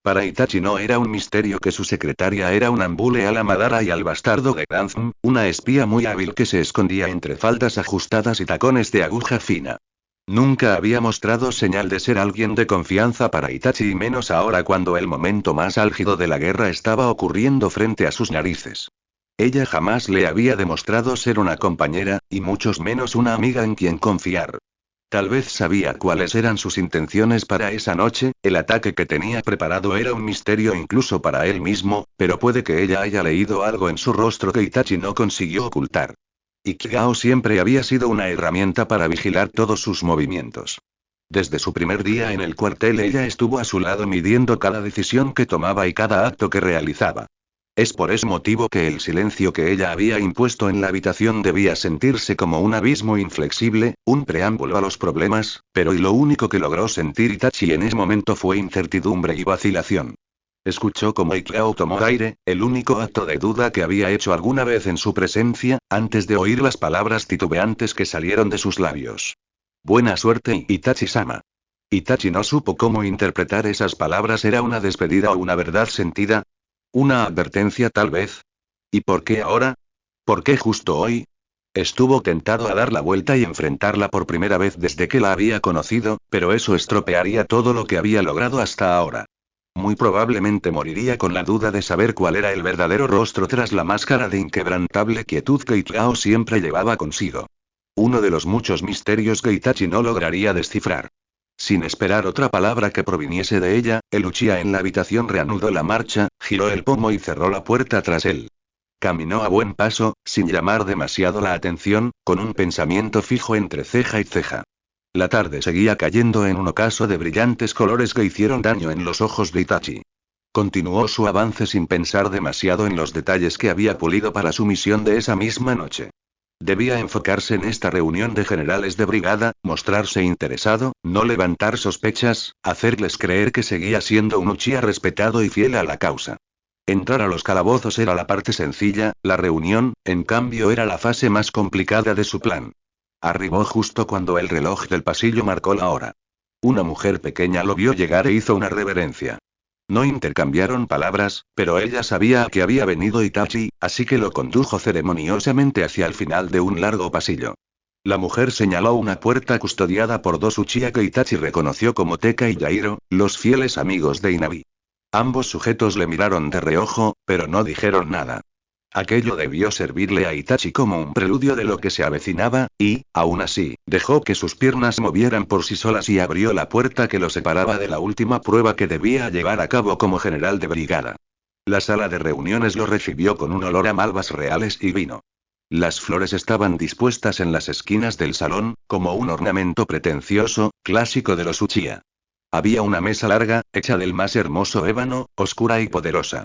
Para Itachi no era un misterio que su secretaria era un ambule a la Madara y al bastardo de Danzum, una espía muy hábil que se escondía entre faldas ajustadas y tacones de aguja fina. Nunca había mostrado señal de ser alguien de confianza para Itachi y menos ahora cuando el momento más álgido de la guerra estaba ocurriendo frente a sus narices. Ella jamás le había demostrado ser una compañera, y muchos menos una amiga en quien confiar. Tal vez sabía cuáles eran sus intenciones para esa noche, el ataque que tenía preparado era un misterio incluso para él mismo, pero puede que ella haya leído algo en su rostro que Itachi no consiguió ocultar. Ikigao siempre había sido una herramienta para vigilar todos sus movimientos. Desde su primer día en el cuartel ella estuvo a su lado midiendo cada decisión que tomaba y cada acto que realizaba. Es por ese motivo que el silencio que ella había impuesto en la habitación debía sentirse como un abismo inflexible, un preámbulo a los problemas, pero y lo único que logró sentir Itachi en ese momento fue incertidumbre y vacilación. Escuchó como Ikigao tomó aire, el único acto de duda que había hecho alguna vez en su presencia, antes de oír las palabras titubeantes que salieron de sus labios. Buena suerte, Itachi-sama. Itachi no supo cómo interpretar esas palabras. ¿Era una despedida o una verdad sentida? ¿Una advertencia tal vez? ¿Y por qué ahora? ¿Por qué justo hoy? Estuvo tentado a dar la vuelta y enfrentarla por primera vez desde que la había conocido, pero eso estropearía todo lo que había logrado hasta ahora. Muy probablemente moriría con la duda de saber cuál era el verdadero rostro tras la máscara de inquebrantable quietud que Ikigao siempre llevaba consigo. Uno de los muchos misterios que Itachi no lograría descifrar. Sin esperar otra palabra que proviniese de ella, el Uchiha en la habitación reanudó la marcha, giró el pomo y cerró la puerta tras él. Caminó a buen paso, sin llamar demasiado la atención, con un pensamiento fijo entre ceja y ceja. La tarde seguía cayendo en un ocaso de brillantes colores que hicieron daño en los ojos de Itachi. Continuó su avance sin pensar demasiado en los detalles que había pulido para su misión de esa misma noche. Debía enfocarse en esta reunión de generales de brigada, mostrarse interesado, no levantar sospechas, hacerles creer que seguía siendo un Uchiha respetado y fiel a la causa. Entrar a los calabozos era la parte sencilla, la reunión, en cambio, era la fase más complicada de su plan. Arribó justo cuando el reloj del pasillo marcó la hora. Una mujer pequeña lo vio llegar e hizo una reverencia. No intercambiaron palabras, pero ella sabía a qué había venido Itachi, así que lo condujo ceremoniosamente hacia el final de un largo pasillo. La mujer señaló una puerta custodiada por dos Uchiha que Itachi reconoció como Teka y Yairo, los fieles amigos de Inabi. Ambos sujetos le miraron de reojo, pero no dijeron nada. Aquello debió servirle a Itachi como un preludio de lo que se avecinaba, y, aún así, dejó que sus piernas movieran por sí solas y abrió la puerta que lo separaba de la última prueba que debía llevar a cabo como general de brigada. La sala de reuniones lo recibió con un olor a malvas reales y vino. Las flores estaban dispuestas en las esquinas del salón, como un ornamento pretencioso, clásico de los Uchiha. Había una mesa larga, hecha del más hermoso ébano, oscura y poderosa.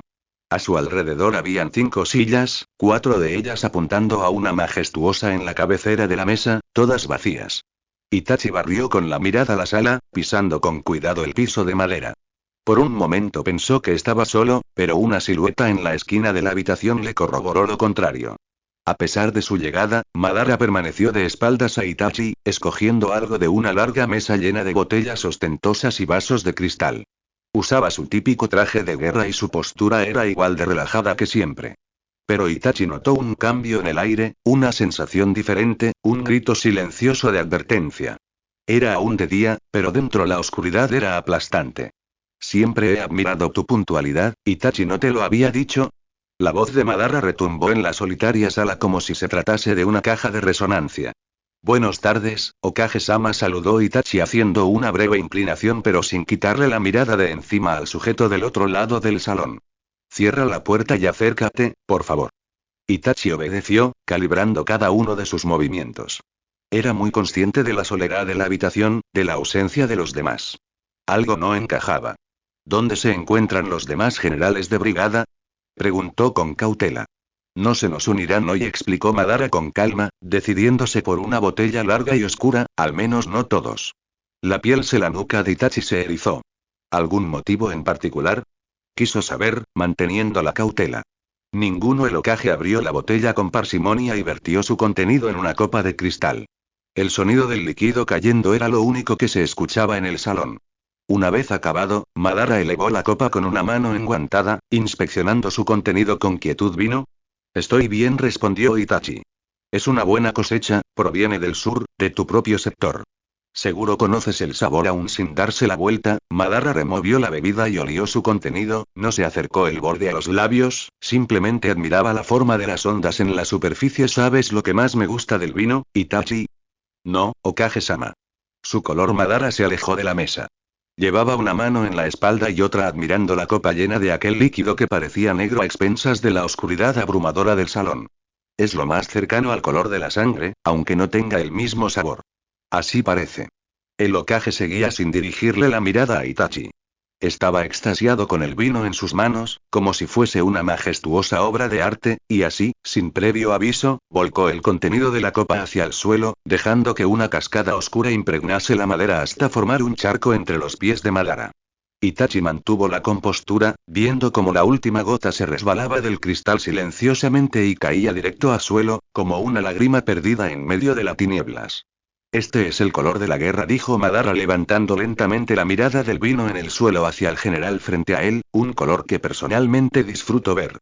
A su alrededor habían 5 sillas, 4 de ellas apuntando a una majestuosa en la cabecera de la mesa, todas vacías. Itachi barrió con la mirada la sala, pisando con cuidado el piso de madera. Por un momento pensó que estaba solo, pero una silueta en la esquina de la habitación le corroboró lo contrario. A pesar de su llegada, Madara permaneció de espaldas a Itachi, escogiendo algo de una larga mesa llena de botellas ostentosas y vasos de cristal. Usaba su típico traje de guerra y su postura era igual de relajada que siempre. Pero Itachi notó un cambio en el aire, una sensación diferente, un grito silencioso de advertencia. Era aún de día, pero dentro la oscuridad era aplastante. Siempre he admirado tu puntualidad, Itachi, ¿no te lo había dicho? La voz de Madara retumbó en la solitaria sala como si se tratase de una caja de resonancia. Buenas tardes, Okage-sama, saludó Itachi haciendo una breve inclinación pero sin quitarle la mirada de encima al sujeto del otro lado del salón. Cierra la puerta y acércate, por favor. Itachi obedeció, calibrando cada uno de sus movimientos. Era muy consciente de la soledad de la habitación, de la ausencia de los demás. Algo no encajaba. ¿Dónde se encuentran los demás generales de brigada? Preguntó con cautela. No se nos unirán hoy, explicó Madara con calma, decidiéndose por una botella larga y oscura, al menos no todos. La piel de la nuca de Itachi se erizó. ¿Algún motivo en particular? Quiso saber, manteniendo la cautela. Ninguno. El Hokage abrió la botella con parsimonia y vertió su contenido en una copa de cristal. El sonido del líquido cayendo era lo único que se escuchaba en el salón. Una vez acabado, Madara elevó la copa con una mano enguantada, inspeccionando su contenido con quietud. ¿Vino? Estoy bien, respondió Itachi. Es una buena cosecha, proviene del sur, de tu propio sector. Seguro conoces el sabor. Aún sin darse la vuelta, Madara removió la bebida y olió su contenido, no se acercó el borde a los labios, simplemente admiraba la forma de las ondas en la superficie. ¿Sabes lo que más me gusta del vino, Itachi? No, Okage-sama. Su color. Madara se alejó de la mesa. Llevaba una mano en la espalda y otra admirando la copa llena de aquel líquido que parecía negro a expensas de la oscuridad abrumadora del salón. Es lo más cercano al color de la sangre, aunque no tenga el mismo sabor. Así parece. El Hokage seguía sin dirigirle la mirada a Itachi. Estaba extasiado con el vino en sus manos, como si fuese una majestuosa obra de arte, y así, sin previo aviso, volcó el contenido de la copa hacia el suelo, dejando que una cascada oscura impregnase la madera hasta formar un charco entre los pies de Madara. Itachi mantuvo la compostura, viendo cómo la última gota se resbalaba del cristal silenciosamente y caía directo al suelo, como una lágrima perdida en medio de las tinieblas. Este es el color de la guerra, dijo Madara levantando lentamente la mirada del vino en el suelo hacia el general frente a él, un color que personalmente disfruto ver.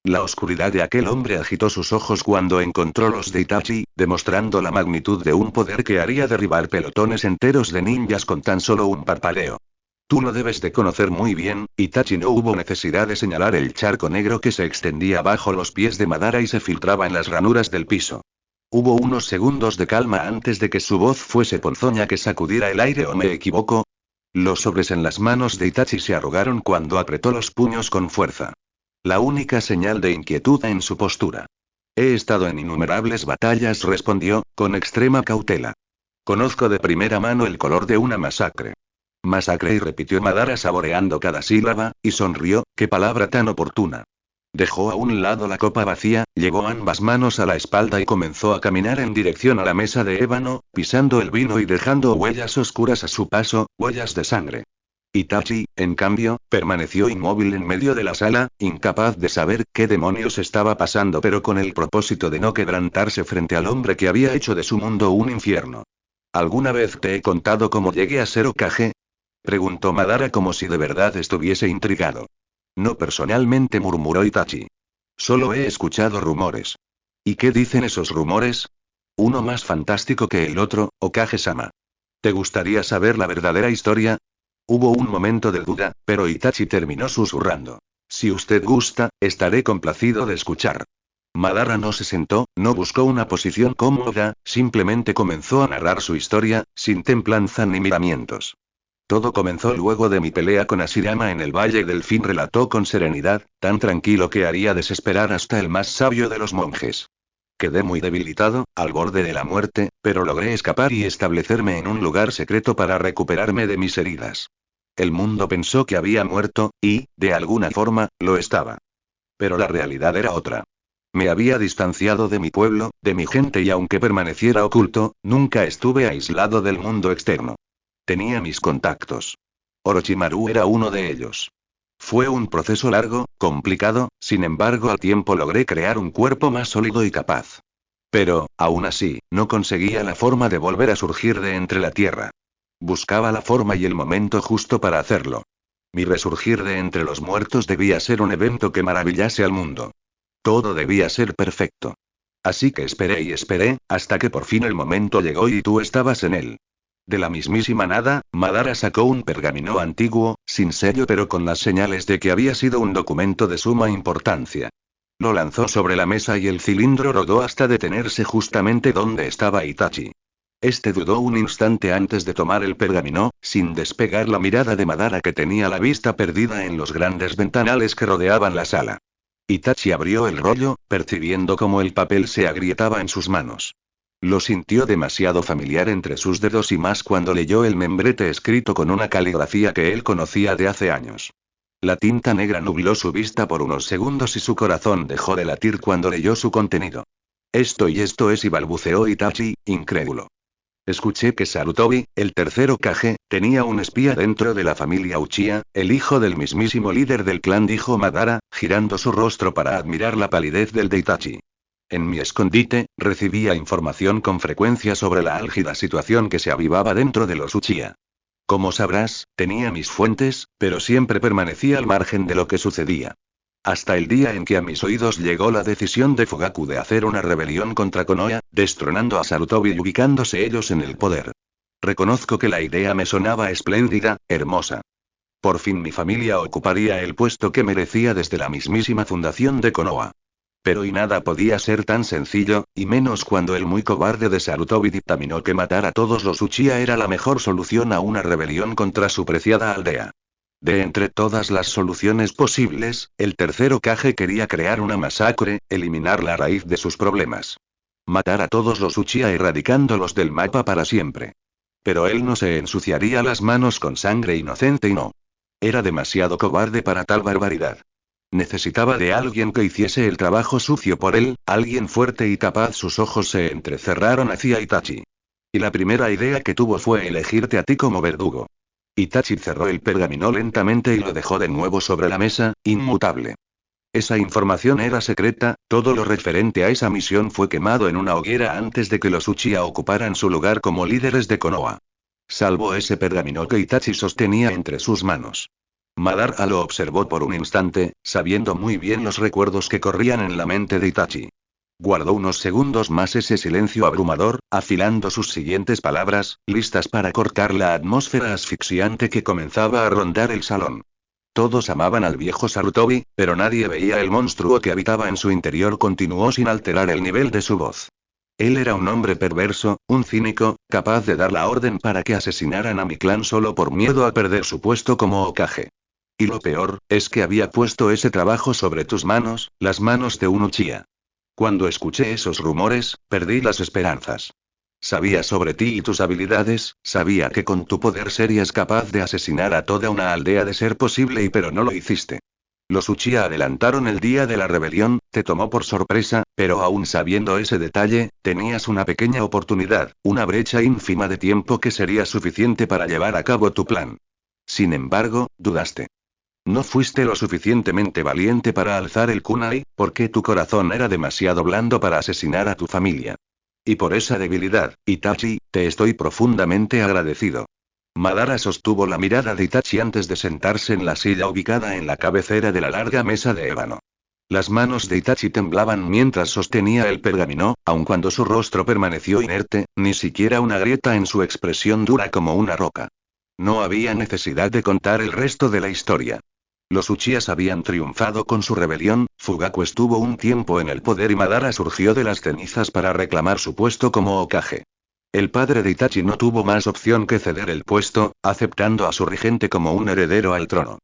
La oscuridad de aquel hombre agitó sus ojos cuando encontró los de Itachi, demostrando la magnitud de un poder que haría derribar pelotones enteros de ninjas con tan solo un parpadeo. Tú lo debes de conocer muy bien, Itachi. No hubo necesidad de señalar el charco negro que se extendía bajo los pies de Madara y se filtraba en las ranuras del piso. Hubo unos segundos de calma antes de que su voz fuese ponzoña que sacudiera el aire. ¿O me equivoco? Los sobres en las manos de Itachi se arrugaron cuando apretó los puños con fuerza. La única señal de inquietud en su postura. He estado en innumerables batallas, respondió, con extrema cautela. Conozco de primera mano el color de una masacre. Masacre, y repitió Madara saboreando cada sílaba, y sonrió. Qué palabra tan oportuna. Dejó a un lado la copa vacía, llevó ambas manos a la espalda y comenzó a caminar en dirección a la mesa de ébano, pisando el vino y dejando huellas oscuras a su paso, huellas de sangre. Itachi, en cambio, permaneció inmóvil en medio de la sala, incapaz de saber qué demonios estaba pasando, pero con el propósito de no quebrantarse frente al hombre que había hecho de su mundo un infierno. ¿Alguna vez te he contado cómo llegué a ser Hokage? Preguntó Madara como si de verdad estuviese intrigado. No personalmente, murmuró Itachi. Solo he escuchado rumores. ¿Y qué dicen esos rumores? Uno más fantástico que el otro, Okage-sama. ¿Te gustaría saber la verdadera historia? Hubo un momento de duda, pero Itachi terminó susurrando. Si usted gusta, estaré complacido de escuchar. Madara no se sentó, no buscó una posición cómoda, simplemente comenzó a narrar su historia, sin templanza ni miramientos. Todo comenzó luego de mi pelea con Ashirama en el Valle del Fin, relató con serenidad, tan tranquilo que haría desesperar hasta el más sabio de los monjes. Quedé muy debilitado, al borde de la muerte, pero logré escapar y establecerme en un lugar secreto para recuperarme de mis heridas. El mundo pensó que había muerto, y, de alguna forma, lo estaba. Pero la realidad era otra. Me había distanciado de mi pueblo, de mi gente, y aunque permaneciera oculto, nunca estuve aislado del mundo externo. Tenía mis contactos. Orochimaru era uno de ellos. Fue un proceso largo, complicado, sin embargo al tiempo logré crear un cuerpo más sólido y capaz. Pero, aún así, no conseguía la forma de volver a surgir de entre la tierra. Buscaba la forma y el momento justo para hacerlo. Mi resurgir de entre los muertos debía ser un evento que maravillase al mundo. Todo debía ser perfecto. Así que esperé y esperé, hasta que por fin el momento llegó y tú estabas en él. De la mismísima nada, Madara sacó un pergamino antiguo, sin sello pero con las señales de que había sido un documento de suma importancia. Lo lanzó sobre la mesa y el cilindro rodó hasta detenerse justamente donde estaba Itachi. Este dudó un instante antes de tomar el pergamino, sin despegar la mirada de Madara, que tenía la vista perdida en los grandes ventanales que rodeaban la sala. Itachi abrió el rollo, percibiendo cómo el papel se agrietaba en sus manos. Lo sintió demasiado familiar entre sus dedos y más cuando leyó el membrete escrito con una caligrafía que él conocía de hace años. La tinta negra nubló su vista por unos segundos y su corazón dejó de latir cuando leyó su contenido. Esto es, y balbuceó Itachi, incrédulo. Escuché que Sarutobi, el tercer Hokage, tenía un espía dentro de la familia Uchiha, el hijo del mismísimo líder del clan, dijo Madara, girando su rostro para admirar la palidez del de Itachi. En mi escondite, recibía información con frecuencia sobre la álgida situación que se avivaba dentro de los Uchiha. Como sabrás, tenía mis fuentes, pero siempre permanecía al margen de lo que sucedía. Hasta el día en que a mis oídos llegó la decisión de Fugaku de hacer una rebelión contra Konoha, destronando a Sarutobi y ubicándose ellos en el poder. Reconozco que la idea me sonaba espléndida, hermosa. Por fin mi familia ocuparía el puesto que merecía desde la mismísima fundación de Konoha. Pero y nada podía ser tan sencillo, y menos cuando el muy cobarde de Sarutobi dictaminó que matar a todos los Uchiha era la mejor solución a una rebelión contra su preciada aldea. De entre todas las soluciones posibles, el tercer Hokage quería crear una masacre, eliminar la raíz de sus problemas. Matar a todos los Uchiha erradicándolos del mapa para siempre. Pero él no se ensuciaría las manos con sangre inocente y no. Era demasiado cobarde para tal barbaridad. Necesitaba de alguien que hiciese el trabajo sucio por él, alguien fuerte y capaz. Sus ojos se entrecerraron hacia Itachi. Y la primera idea que tuvo fue elegirte a ti como verdugo. Itachi cerró el pergamino lentamente y lo dejó de nuevo sobre la mesa, inmutable. Esa información era secreta, todo lo referente a esa misión fue quemado en una hoguera antes de que los Uchiha ocuparan su lugar como líderes de Konoha. Salvo ese pergamino que Itachi sostenía entre sus manos. Madara lo observó por un instante, sabiendo muy bien los recuerdos que corrían en la mente de Itachi. Guardó unos segundos más ese silencio abrumador, afilando sus siguientes palabras, listas para cortar la atmósfera asfixiante que comenzaba a rondar el salón. Todos amaban al viejo Sarutobi, pero nadie veía el monstruo que habitaba en su interior. Continuó sin alterar el nivel de su voz. Él era un hombre perverso, un cínico, capaz de dar la orden para que asesinaran a mi clan solo por miedo a perder su puesto como Hokage. Y lo peor, es que había puesto ese trabajo sobre tus manos, las manos de un Uchiha. Cuando escuché esos rumores, perdí las esperanzas. Sabía sobre ti y tus habilidades, sabía que con tu poder serías capaz de asesinar a toda una aldea de ser posible, pero no lo hiciste. Los Uchiha adelantaron el día de la rebelión, te tomó por sorpresa, pero aún sabiendo ese detalle, tenías una pequeña oportunidad, una brecha ínfima de tiempo que sería suficiente para llevar a cabo tu plan. Sin embargo, dudaste. No fuiste lo suficientemente valiente para alzar el kunai, porque tu corazón era demasiado blando para asesinar a tu familia. Y por esa debilidad, Itachi, te estoy profundamente agradecido. Madara sostuvo la mirada de Itachi antes de sentarse en la silla ubicada en la cabecera de la larga mesa de ébano. Las manos de Itachi temblaban mientras sostenía el pergamino, aun cuando su rostro permaneció inerte, ni siquiera una grieta en su expresión dura como una roca. No había necesidad de contar el resto de la historia. Los Uchihas habían triunfado con su rebelión, Fugaku estuvo un tiempo en el poder y Madara surgió de las cenizas para reclamar su puesto como Hokage. El padre de Itachi no tuvo más opción que ceder el puesto, aceptando a su regente como un heredero al trono.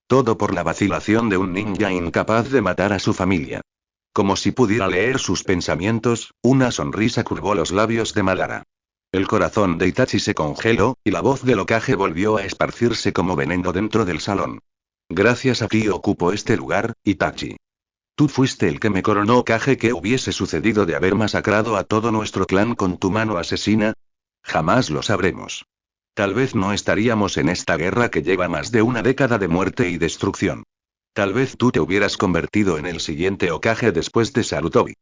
Todo por la vacilación de un ninja incapaz de matar a su familia. Como si pudiera leer sus pensamientos, una sonrisa curvó los labios de Madara. El corazón de Itachi se congeló, y la voz del Hokage volvió a esparcirse como veneno dentro del salón. Gracias a ti ocupo este lugar, Itachi. Tú fuiste el que me coronó Hokage. ¿Qué hubiese sucedido de haber masacrado a todo nuestro clan con tu mano asesina? Jamás lo sabremos. Tal vez no estaríamos en esta guerra que lleva más de una década de muerte y destrucción. Tal vez tú te hubieras convertido en el siguiente Hokage después de Sarutobi.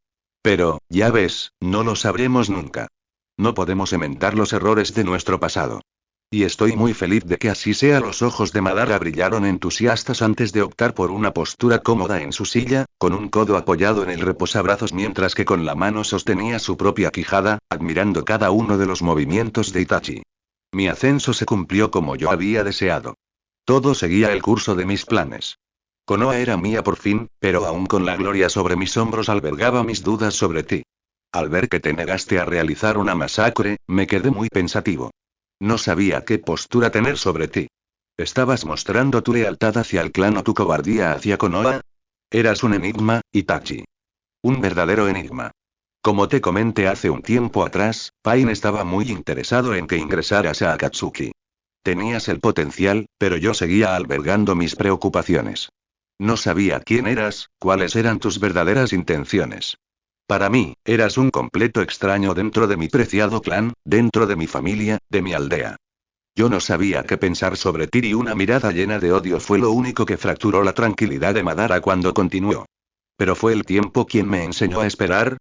Pero, ya ves, no lo sabremos nunca. No podemos enmendar los errores de nuestro pasado. Y estoy muy feliz de que así sea. Los ojos de Madara brillaron entusiastas antes de optar por una postura cómoda en su silla, con un codo apoyado en el reposabrazos mientras que con la mano sostenía su propia quijada, admirando cada uno de los movimientos de Itachi. Mi ascenso se cumplió como yo había deseado. Todo seguía el curso de mis planes. Konoha era mía por fin, pero aún con la gloria sobre mis hombros albergaba mis dudas sobre ti. Al ver que te negaste a realizar una masacre, me quedé muy pensativo. No sabía qué postura tener sobre ti. ¿Estabas mostrando tu lealtad hacia el clan o tu cobardía hacia Konoha? Eras un enigma, Itachi. Un verdadero enigma. Como te comenté hace un tiempo atrás, Pain estaba muy interesado en que ingresaras a Akatsuki. Tenías el potencial, pero yo seguía albergando mis preocupaciones. No sabía quién eras, cuáles eran tus verdaderas intenciones. Para mí, eras un completo extraño dentro de mi preciado clan, dentro de mi familia, de mi aldea. Yo no sabía qué pensar sobre ti y una mirada llena de odio fue lo único que fracturó la tranquilidad de Madara cuando continuó. Pero fue el tiempo quien me enseñó a esperar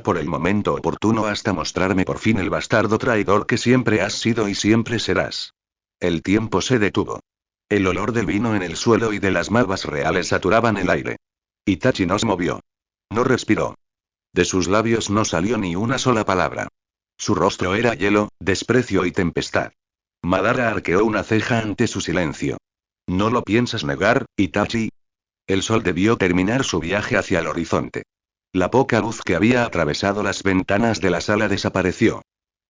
por el momento oportuno hasta mostrarme por fin el bastardo traidor que siempre has sido y siempre serás. El tiempo se detuvo. El olor del vino en el suelo y de las malvas reales saturaban el aire. Itachi no se movió. No respiró. De sus labios no salió ni una sola palabra. Su rostro era hielo, desprecio y tempestad. Madara arqueó una ceja ante su silencio. ¿No lo piensas negar, Itachi? El sol debió terminar su viaje hacia el horizonte. La poca luz que había atravesado las ventanas de la sala desapareció.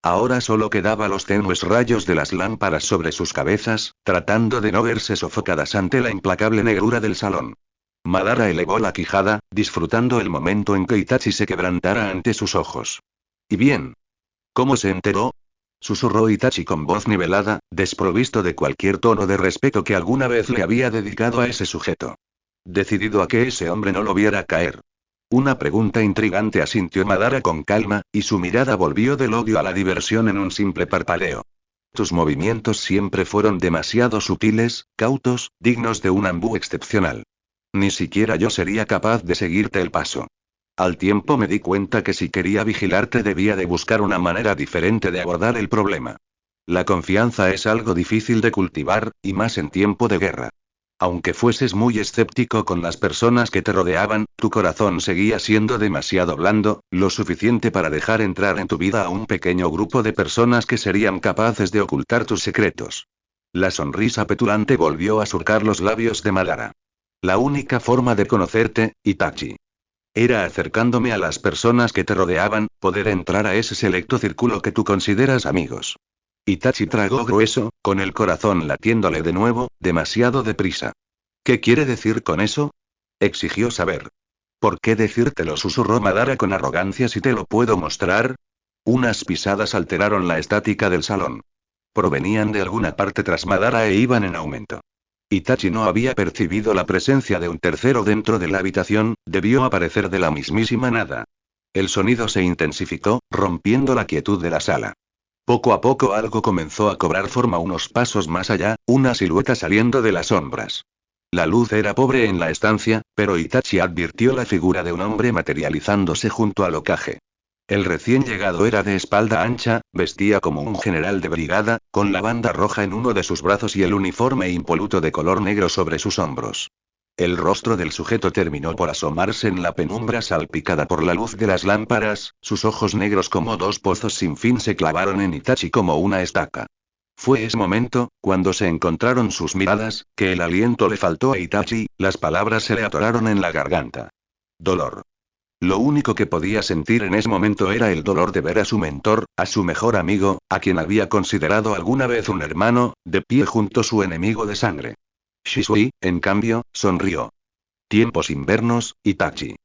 Ahora solo quedaban los tenues rayos de las lámparas sobre sus cabezas, tratando de no verse sofocadas ante la implacable negrura del salón. Madara elevó la quijada, disfrutando el momento en que Itachi se quebrantara ante sus ojos. ¿Y bien? ¿Cómo se enteró? Susurró Itachi con voz nivelada, desprovisto de cualquier tono de respeto que alguna vez le había dedicado a ese sujeto. Decidido a que ese hombre no lo viera caer. Una pregunta intrigante, asintió Madara con calma, y su mirada volvió del odio a la diversión en un simple parpadeo. Tus movimientos siempre fueron demasiado sutiles, cautos, dignos de un ambú excepcional. Ni siquiera yo sería capaz de seguirte el paso. Al tiempo me di cuenta que si quería vigilarte debía de buscar una manera diferente de abordar el problema. La confianza es algo difícil de cultivar, y más en tiempo de guerra. Aunque fueses muy escéptico con las personas que te rodeaban, tu corazón seguía siendo demasiado blando, lo suficiente para dejar entrar en tu vida a un pequeño grupo de personas que serían capaces de ocultar tus secretos. La sonrisa petulante volvió a surcar los labios de Madara. La única forma de conocerte, Itachi, era acercándome a las personas que te rodeaban, poder entrar a ese selecto círculo que tú consideras amigos. Itachi tragó grueso, con el corazón latiéndole de nuevo, demasiado deprisa. ¿Qué quiere decir con eso? Exigió saber. ¿Por qué decírtelo?, susurró Madara con arrogancia. Si te lo puedo mostrar. Unas pisadas alteraron la estática del salón. Provenían de alguna parte tras Madara e iban en aumento. Itachi no había percibido la presencia de un tercero dentro de la habitación, debió aparecer de la mismísima nada. El sonido se intensificó, rompiendo la quietud de la sala. Poco a poco algo comenzó a cobrar forma unos pasos más allá, una silueta saliendo de las sombras. La luz era pobre en la estancia, pero Itachi advirtió la figura de un hombre materializándose junto al Hokage. El recién llegado era de espalda ancha, vestía como un general de brigada, con la banda roja en uno de sus brazos y el uniforme impoluto de color negro sobre sus hombros. El rostro del sujeto terminó por asomarse en la penumbra salpicada por la luz de las lámparas, sus ojos negros como dos pozos sin fin se clavaron en Itachi como una estaca. Fue ese momento, cuando se encontraron sus miradas, que el aliento le faltó a Itachi, las palabras se le atoraron en la garganta. Dolor. Lo único que podía sentir en ese momento era el dolor de ver a su mentor, a su mejor amigo, a quien había considerado alguna vez un hermano, de pie junto a su enemigo de sangre. Shisui, en cambio, sonrió. Tiempos invernos, Itachi.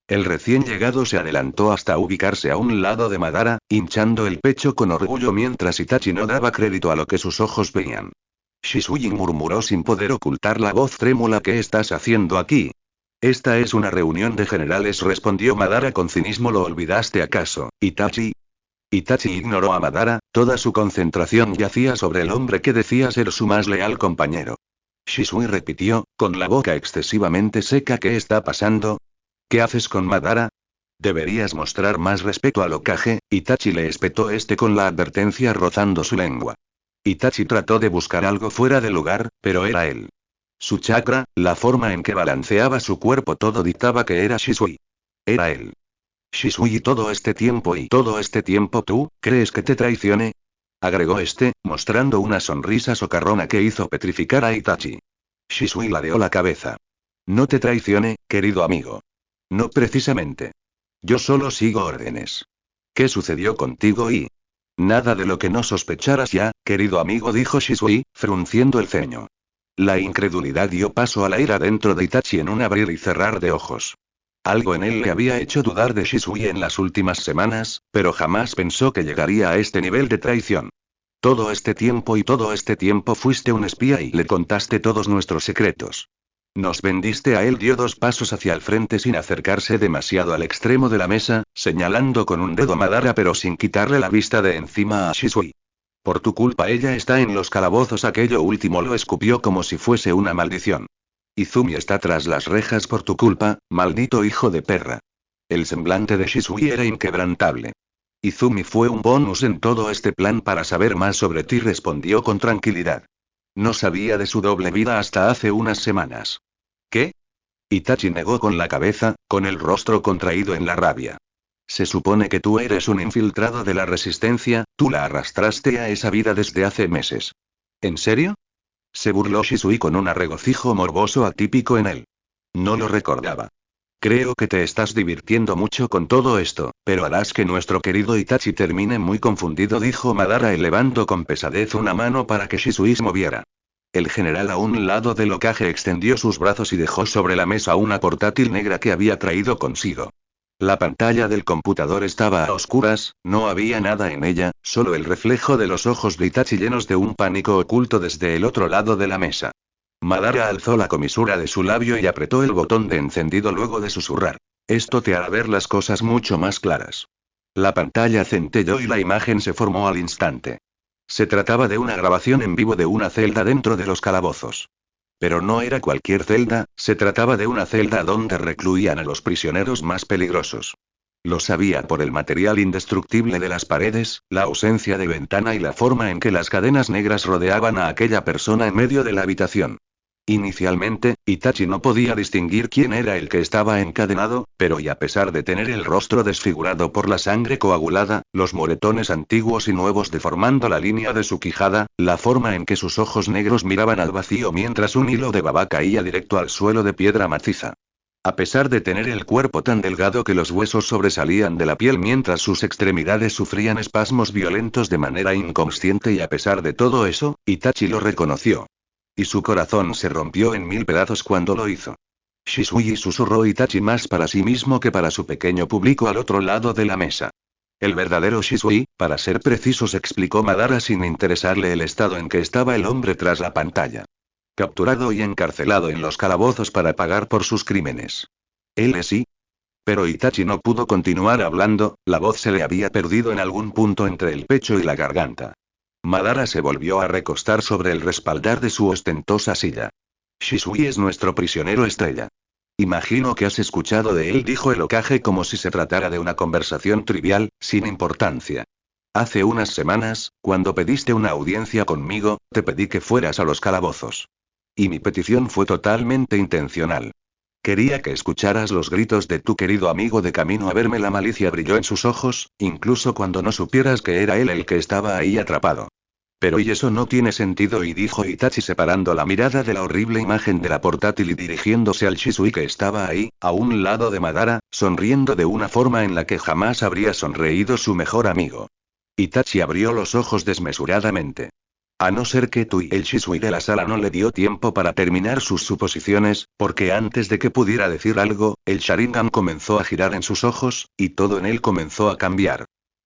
El recién llegado se adelantó hasta ubicarse a un lado de Madara, hinchando el pecho con orgullo mientras Itachi no daba crédito a lo que sus ojos veían. Shisui murmuró sin poder ocultar la voz trémula: ¿Qué estás haciendo aquí? Esta es una reunión de generales, respondió Madara con cinismo. ¿Lo olvidaste acaso, Itachi? Itachi ignoró a Madara, toda su concentración yacía sobre el hombre que decía ser su más leal compañero. Shisui repitió, con la boca excesivamente seca: ¿Qué está pasando? ¿Qué haces con Madara? Deberías mostrar más respeto al Hokage. Itachi le espetó con la advertencia rozando su lengua. Itachi trató de buscar algo fuera de lugar, pero era él. Su chakra, la forma en que balanceaba su cuerpo, todo dictaba que era Shisui. Era él. Shisui, ¿y todo este tiempo tú, crees que te traicione? Agregó mostrando una sonrisa socarrona que hizo petrificar a Itachi. Shisui ladeó la cabeza. No te traicione, querido amigo. No precisamente. Yo solo sigo órdenes. ¿Qué sucedió contigo? Nada de lo que no sospecharas ya, querido amigo, dijo Shisui, frunciendo el ceño. La incredulidad dio paso a la ira dentro de Itachi en un abrir y cerrar de ojos. Algo en él le había hecho dudar de Shisui en las últimas semanas, pero jamás pensó que llegaría a este nivel de traición. Todo este tiempo fuiste un espía y le contaste todos nuestros secretos. Nos vendiste a él. Dio 2 pasos hacia el frente sin acercarse demasiado al extremo de la mesa, señalando con un dedo a Madara pero sin quitarle la vista de encima a Shisui. Por tu culpa ella está en los calabozos. Aquello último lo escupió como si fuese una maldición. Izumi está tras las rejas por tu culpa, maldito hijo de perra. El semblante de Shisui era inquebrantable. Izumi fue un bonus en todo este plan para saber más sobre ti, respondió con tranquilidad. No sabía de su doble vida hasta hace unas semanas. ¿Qué? Itachi negó con la cabeza, con el rostro contraído en la rabia. Se supone que tú eres un infiltrado de la resistencia, tú la arrastraste a esa vida desde hace meses. ¿En serio? Se burló Shisui con un regocijo morboso atípico en él. No lo recordaba. Creo que te estás divirtiendo mucho con todo esto, pero harás que nuestro querido Itachi termine muy confundido, dijo Madara elevando con pesadez una mano para que Shisui se moviera. El general a un lado del Hokage extendió sus brazos y dejó sobre la mesa una portátil negra que había traído consigo. La pantalla del computador estaba a oscuras, no había nada en ella, solo el reflejo de los ojos de Itachi llenos de un pánico oculto desde el otro lado de la mesa. Madara alzó la comisura de su labio y apretó el botón de encendido luego de susurrar. Esto te hará ver las cosas mucho más claras. La pantalla centelló y la imagen se formó al instante. Se trataba de una grabación en vivo de una celda dentro de los calabozos. Pero no era cualquier celda, se trataba de una celda donde recluían a los prisioneros más peligrosos. Lo sabía por el material indestructible de las paredes, la ausencia de ventana y la forma en que las cadenas negras rodeaban a aquella persona en medio de la habitación. Inicialmente, Itachi no podía distinguir quién era el que estaba encadenado, pero y a pesar de tener el rostro desfigurado por la sangre coagulada, los moretones antiguos y nuevos deformando la línea de su quijada, la forma en que sus ojos negros miraban al vacío mientras un hilo de baba caía directo al suelo de piedra maciza. A pesar de tener el cuerpo tan delgado que los huesos sobresalían de la piel mientras sus extremidades sufrían espasmos violentos de manera inconsciente, y a pesar de todo eso, Itachi lo reconoció. Y su corazón se rompió en 1000 pedazos cuando lo hizo. Shisui, susurró Itachi más para sí mismo que para su pequeño público al otro lado de la mesa. El verdadero Shisui, para ser precisos, explicó Madara sin interesarle el estado en que estaba el hombre tras la pantalla. Capturado y encarcelado en los calabozos para pagar por sus crímenes. Él es sí. Pero Itachi no pudo continuar hablando, la voz se le había perdido en algún punto entre el pecho y la garganta. Madara se volvió a recostar sobre el respaldar de su ostentosa silla. Shisui es nuestro prisionero estrella. Imagino que has escuchado de él, dijo el Hokage como si se tratara de una conversación trivial, sin importancia. Hace unas semanas, cuando pediste una audiencia conmigo, te pedí que fueras a los calabozos. Y mi petición fue totalmente intencional. Quería que escucharas los gritos de tu querido amigo de camino a verme. La malicia brilló en sus ojos, incluso cuando no supieras que era él el que estaba ahí atrapado. Pero y eso no tiene sentido, y dijo Itachi separando la mirada de la horrible imagen de la portátil y dirigiéndose al Shisui que estaba ahí, a un lado de Madara, sonriendo de una forma en la que jamás habría sonreído su mejor amigo. Itachi abrió los ojos desmesuradamente. A no ser que tú y el Shisui de la sala no le dio tiempo para terminar sus suposiciones, porque antes de que pudiera decir algo, el Sharingan comenzó a girar en sus ojos, y todo en él comenzó a cambiar.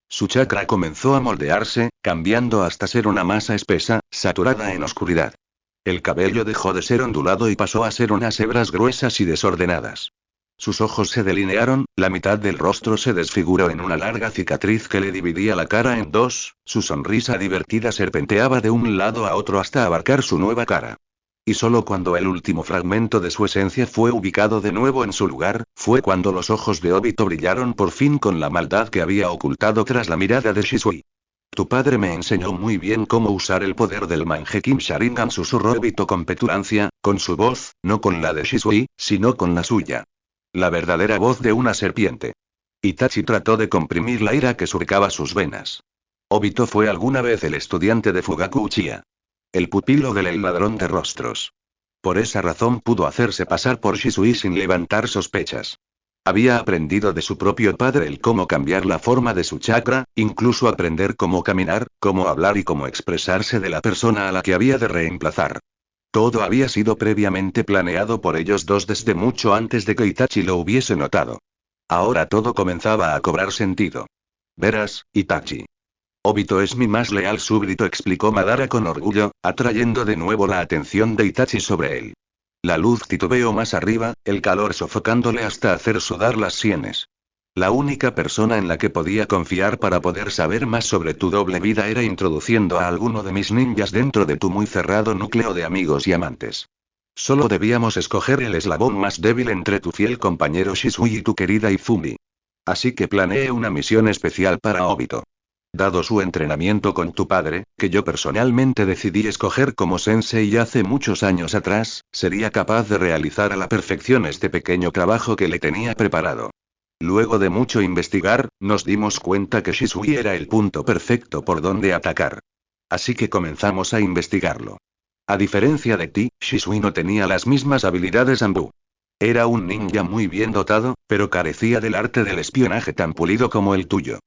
Su chakra comenzó a moldearse, cambiando hasta ser una masa espesa, saturada en oscuridad. El cabello dejó de ser ondulado y pasó a ser unas hebras gruesas y desordenadas. Sus ojos se delinearon, la mitad del rostro se desfiguró en una larga cicatriz que le dividía la cara en dos, su sonrisa divertida serpenteaba de un lado a otro hasta abarcar su nueva cara. Y solo cuando el último fragmento de su esencia fue ubicado de nuevo en su lugar, fue cuando los ojos de Obito brillaron por fin con la maldad que había ocultado tras la mirada de Shisui. Tu padre me enseñó muy bien cómo usar el poder del Mangekyou Sharingan, susurró Obito con petulancia, con su voz, no con la de Shisui, sino con la suya. La verdadera voz de una serpiente. Itachi trató de comprimir la ira que surcaba sus venas. Obito fue alguna vez el estudiante de Fugaku Uchiha. El pupilo del ladrón de rostros. Por esa razón pudo hacerse pasar por Shisui sin levantar sospechas. Había aprendido de su propio padre el cómo cambiar la forma de su chakra, incluso aprender cómo caminar, cómo hablar y cómo expresarse de la persona a la que había de reemplazar. Todo había sido previamente planeado por ellos dos desde mucho antes de que Itachi lo hubiese notado. Ahora todo comenzaba a cobrar sentido. Verás, Itachi. Obito es mi más leal súbdito, explicó Madara con orgullo, atrayendo de nuevo la atención de Itachi sobre él. La luz titubeó más arriba, el calor sofocándole hasta hacer sudar las sienes. La única persona en la que podía confiar para poder saber más sobre tu doble vida era introduciendo a alguno de mis ninjas dentro de tu muy cerrado núcleo de amigos y amantes. Solo debíamos escoger el eslabón más débil entre tu fiel compañero Shisui y tu querida Izumi. Así que planeé una misión especial para Obito. Dado su entrenamiento con tu padre, que yo personalmente decidí escoger como sensei hace muchos años atrás, sería capaz de realizar a la perfección este pequeño trabajo que le tenía preparado. Luego de mucho investigar, nos dimos cuenta que Shisui era el punto perfecto por donde atacar. Así que comenzamos a investigarlo. A diferencia de ti, Shisui no tenía las mismas habilidades Anbu. Era un ninja muy bien dotado, pero carecía del arte del espionaje tan pulido como el tuyo.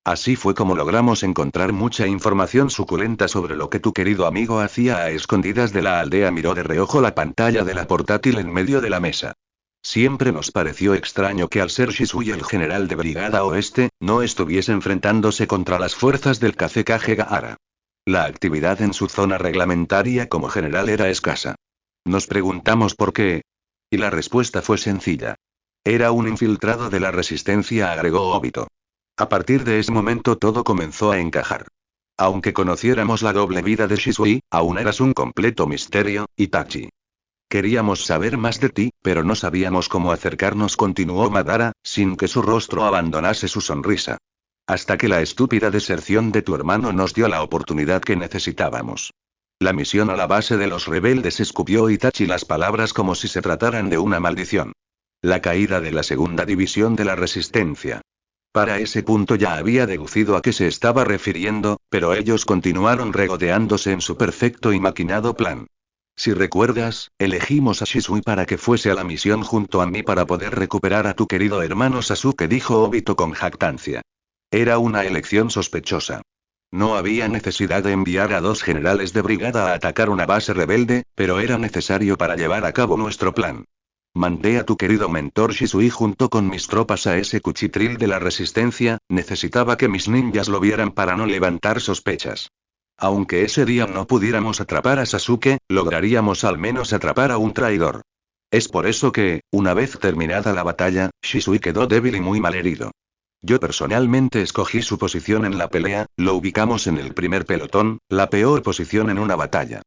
Así fue como logramos encontrar mucha información suculenta sobre lo que tu querido amigo hacía a escondidas de la aldea. Miró de reojo la pantalla de la portátil en medio de la mesa. Siempre nos pareció extraño que al ser Shisui el general de Brigada Oeste, no estuviese enfrentándose contra las fuerzas del Kazekage Gaara. La actividad en su zona reglamentaria como general era escasa. Nos preguntamos por qué. Y la respuesta fue sencilla. Era un infiltrado de la resistencia, agregó Obito. A partir de ese momento todo comenzó a encajar. Aunque conociéramos la doble vida de Shisui, aún eras un completo misterio, Itachi. Queríamos saber más de ti, pero no sabíamos cómo acercarnos, continuó Madara, sin que su rostro abandonase su sonrisa. Hasta que la estúpida deserción de tu hermano nos dio la oportunidad que necesitábamos. La misión a la base de los rebeldes, escupió Itachi las palabras como si se trataran de una maldición. La caída de la segunda división de la resistencia. Para ese punto ya había deducido a qué se estaba refiriendo, pero ellos continuaron regodeándose en su perfecto y maquinado plan. Si recuerdas, elegimos a Shisui para que fuese a la misión junto a mí para poder recuperar a tu querido hermano Sasuke, dijo Obito con jactancia. Era una elección sospechosa. No había necesidad de enviar a 2 generales de brigada a atacar una base rebelde, pero era necesario para llevar a cabo nuestro plan. Mandé a tu querido mentor Shisui junto con mis tropas a ese cuchitril de la resistencia, necesitaba que mis ninjas lo vieran para no levantar sospechas. Aunque ese día no pudiéramos atrapar a Sasuke, lograríamos al menos atrapar a un traidor. Es por eso que, una vez terminada la batalla, Shisui quedó débil y muy malherido. Yo personalmente escogí su posición en la pelea, lo ubicamos en el primer pelotón, la peor posición en una batalla.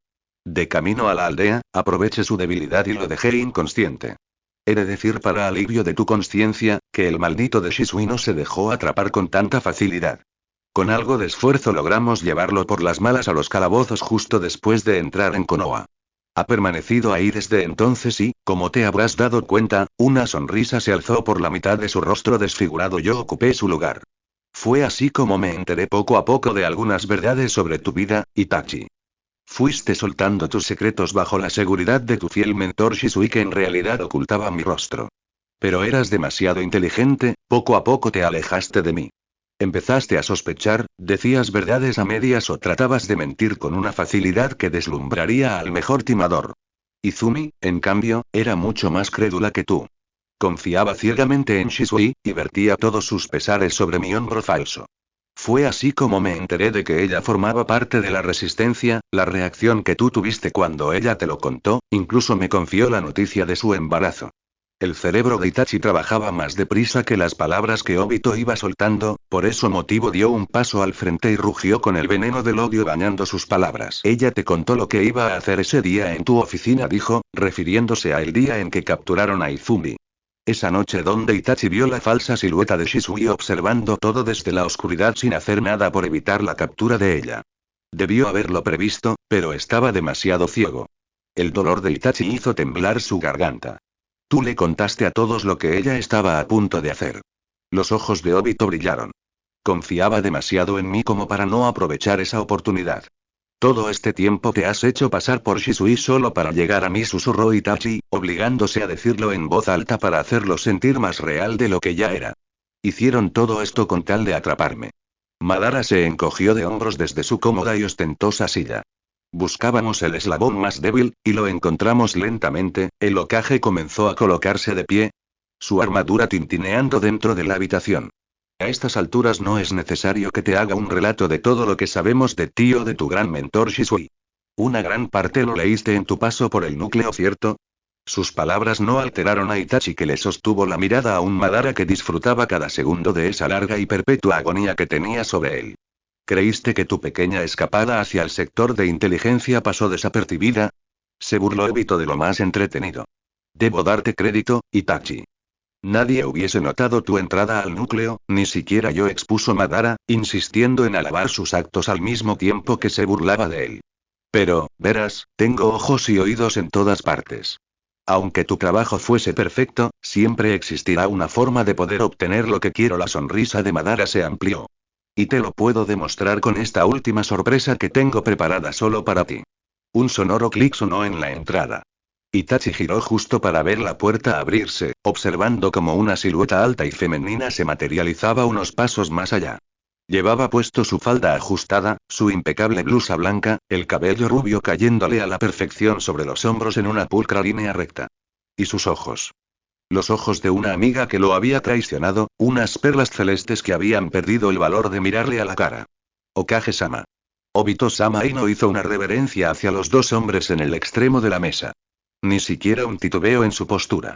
De camino a la aldea, aproveché su debilidad y lo dejé inconsciente. He de decir, para alivio de tu conciencia, que el maldito de Shisui no se dejó atrapar con tanta facilidad. Con algo de esfuerzo logramos llevarlo por las malas a los calabozos justo después de entrar en Konoha. Ha permanecido ahí desde entonces y, como te habrás dado cuenta, una sonrisa se alzó por la mitad de su rostro desfigurado. Yo ocupé su lugar. Fue así como me enteré poco a poco de algunas verdades sobre tu vida, Itachi. Fuiste soltando tus secretos bajo la seguridad de tu fiel mentor Shisui, que en realidad ocultaba mi rostro. Pero eras demasiado inteligente, poco a poco te alejaste de mí. Empezaste a sospechar, decías verdades a medias o tratabas de mentir con una facilidad que deslumbraría al mejor timador. Izumi, en cambio, era mucho más crédula que tú. Confiaba ciegamente en Shisui, y vertía todos sus pesares sobre mi hombro falso. Fue así como me enteré de que ella formaba parte de la resistencia. La reacción que tú tuviste cuando ella te lo contó, incluso me confió la noticia de su embarazo. El cerebro de Itachi trabajaba más deprisa que las palabras que Obito iba soltando, por ese motivo dio un paso al frente y rugió con el veneno del odio bañando sus palabras. Ella te contó lo que iba a hacer ese día en tu oficina, dijo, refiriéndose al día en que capturaron a Izumi. Esa noche donde Itachi vio la falsa silueta de Shisui observando todo desde la oscuridad sin hacer nada por evitar la captura de ella. Debió haberlo previsto, pero estaba demasiado ciego. El dolor de Itachi hizo temblar su garganta. Tú le contaste a todos lo que ella estaba a punto de hacer. Los ojos de Obito brillaron. Confiaba demasiado en mí como para no aprovechar esa oportunidad. Todo este tiempo te has hecho pasar por Shisui solo para llegar a mí, susurró Itachi, obligándose a decirlo en voz alta para hacerlo sentir más real de lo que ya era. Hicieron todo esto con tal de atraparme. Madara se encogió de hombros desde su cómoda y ostentosa silla. Buscábamos el eslabón más débil, y lo encontramos lentamente. El Hokage comenzó a colocarse de pie, su armadura tintineando dentro de la habitación. A estas alturas no es necesario que te haga un relato de todo lo que sabemos de ti o de tu gran mentor Shisui. Una gran parte lo leíste en tu paso por el núcleo, ¿cierto? Sus palabras no alteraron a Itachi, que le sostuvo la mirada a un Madara que disfrutaba cada segundo de esa larga y perpetua agonía que tenía sobre él. ¿Creíste que tu pequeña escapada hacia el sector de inteligencia pasó desapercibida? Se burló Obito de lo más entretenido. Debo darte crédito, Itachi. Nadie hubiese notado tu entrada al núcleo, ni siquiera yo, expuso Madara, insistiendo en alabar sus actos al mismo tiempo que se burlaba de él. Pero, verás, tengo ojos y oídos en todas partes. Aunque tu trabajo fuese perfecto, siempre existirá una forma de poder obtener lo que quiero. La sonrisa de Madara se amplió. Y te lo puedo demostrar con esta última sorpresa que tengo preparada solo para ti. Un sonoro clic sonó en la entrada. Itachi giró justo para ver la puerta abrirse, observando cómo una silueta alta y femenina se materializaba unos pasos más allá. Llevaba puesto su falda ajustada, su impecable blusa blanca, el cabello rubio cayéndole a la perfección sobre los hombros en una pulcra línea recta. Y sus ojos. Los ojos de una amiga que lo había traicionado, unas perlas celestes que habían perdido el valor de mirarle a la cara. Hokage-sama. Obito-sama no hizo una reverencia hacia los dos hombres en el extremo de la mesa. Ni siquiera un titubeo en su postura.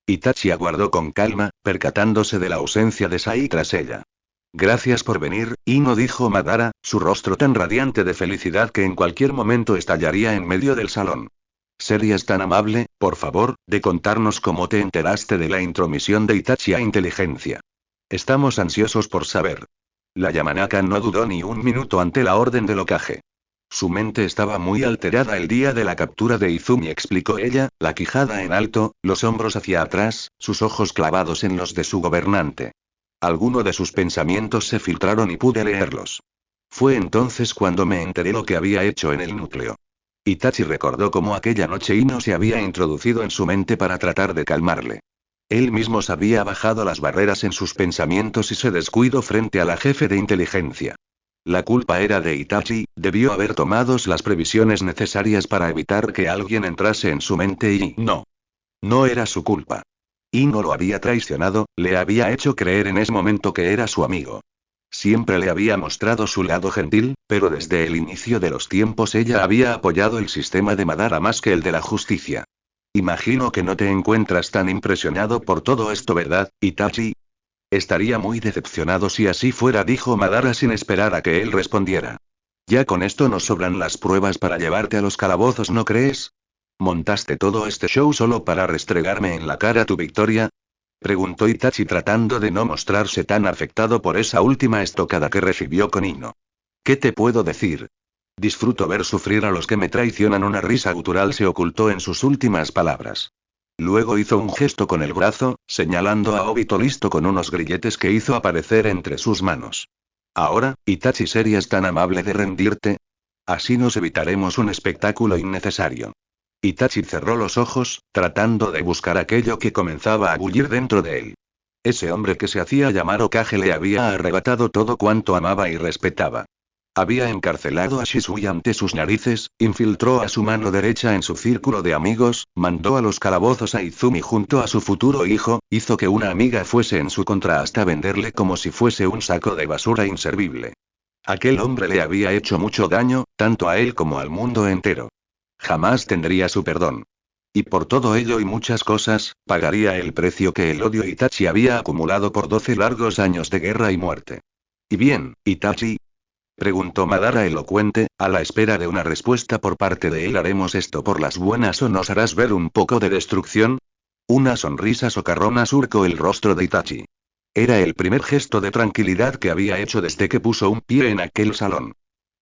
Itachi aguardó con calma, percatándose de la ausencia de Sai tras ella. Gracias por venir, Ino, dijo Madara, su rostro tan radiante de felicidad que en cualquier momento estallaría en medio del salón. ¿Serías tan amable, por favor, de contarnos cómo te enteraste de la intromisión de Itachi a inteligencia? Estamos ansiosos por saber. La Yamanaka no dudó ni un minuto ante la orden del Hokage. Su mente estaba muy alterada el día de la captura de Izumi, explicó ella, la quijada en alto, los hombros hacia atrás, sus ojos clavados en los de su gobernante. Algunos de sus pensamientos se filtraron y pude leerlos. Fue entonces cuando me enteré lo que había hecho en el núcleo. Itachi recordó cómo aquella noche Ino se había introducido en su mente para tratar de calmarle. Él mismo se había bajado las barreras en sus pensamientos y se descuidó frente a la jefe de inteligencia. La culpa era de Itachi, debió haber tomado las previsiones necesarias para evitar que alguien entrase en su mente y no. No era su culpa. Ino lo había traicionado, le había hecho creer en ese momento que era su amigo. Siempre le había mostrado su lado gentil, pero desde el inicio de los tiempos ella había apoyado el sistema de Madara más que el de la justicia. Imagino que no te encuentras tan impresionado por todo esto, ¿verdad, Itachi? Estaría muy decepcionado si así fuera, dijo Madara sin esperar a que él respondiera. Ya con esto nos sobran las pruebas para llevarte a los calabozos, ¿no crees? ¿Montaste todo este show solo para restregarme en la cara tu victoria? Preguntó Itachi tratando de no mostrarse tan afectado por esa última estocada que recibió con Ino. ¿Qué te puedo decir? Disfruto ver sufrir a los que me traicionan. Una risa gutural se ocultó en sus últimas palabras. Luego hizo un gesto con el brazo, señalando a Obito listo con unos grilletes que hizo aparecer entre sus manos. Ahora, Itachi, ¿serías tan amable de rendirte? Así nos evitaremos un espectáculo innecesario. Itachi cerró los ojos, tratando de buscar aquello que comenzaba a bullir dentro de él. Ese hombre que se hacía llamar Hokage le había arrebatado todo cuanto amaba y respetaba. Había encarcelado a Shisui ante sus narices, infiltró a su mano derecha en su círculo de amigos, mandó a los calabozos a Izumi junto a su futuro hijo, hizo que una amiga fuese en su contra hasta venderle como si fuese un saco de basura inservible. Aquel hombre le había hecho mucho daño, tanto a él como al mundo entero. Jamás tendría su perdón. Y por todo ello y muchas cosas, pagaría el precio que el odio Itachi había acumulado por 12 largos años de guerra y muerte. ¿Y bien, Itachi? Preguntó Madara elocuente, a la espera de una respuesta por parte de él. ¿Haremos esto por las buenas o nos harás ver un poco de destrucción? Una sonrisa socarrona surcó el rostro de Itachi. Era el primer gesto de tranquilidad que había hecho desde que puso un pie en aquel salón.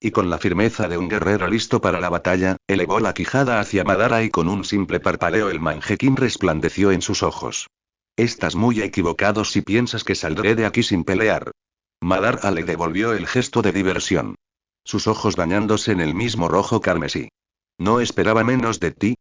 Y con la firmeza de un guerrero listo para la batalla, elevó la quijada hacia Madara y con un simple parpadeo el Mangekyou resplandeció en sus ojos. Estás muy equivocado si piensas que saldré de aquí sin pelear. Madara le devolvió el gesto de diversión. Sus ojos bañándose en el mismo rojo carmesí. No esperaba menos de ti.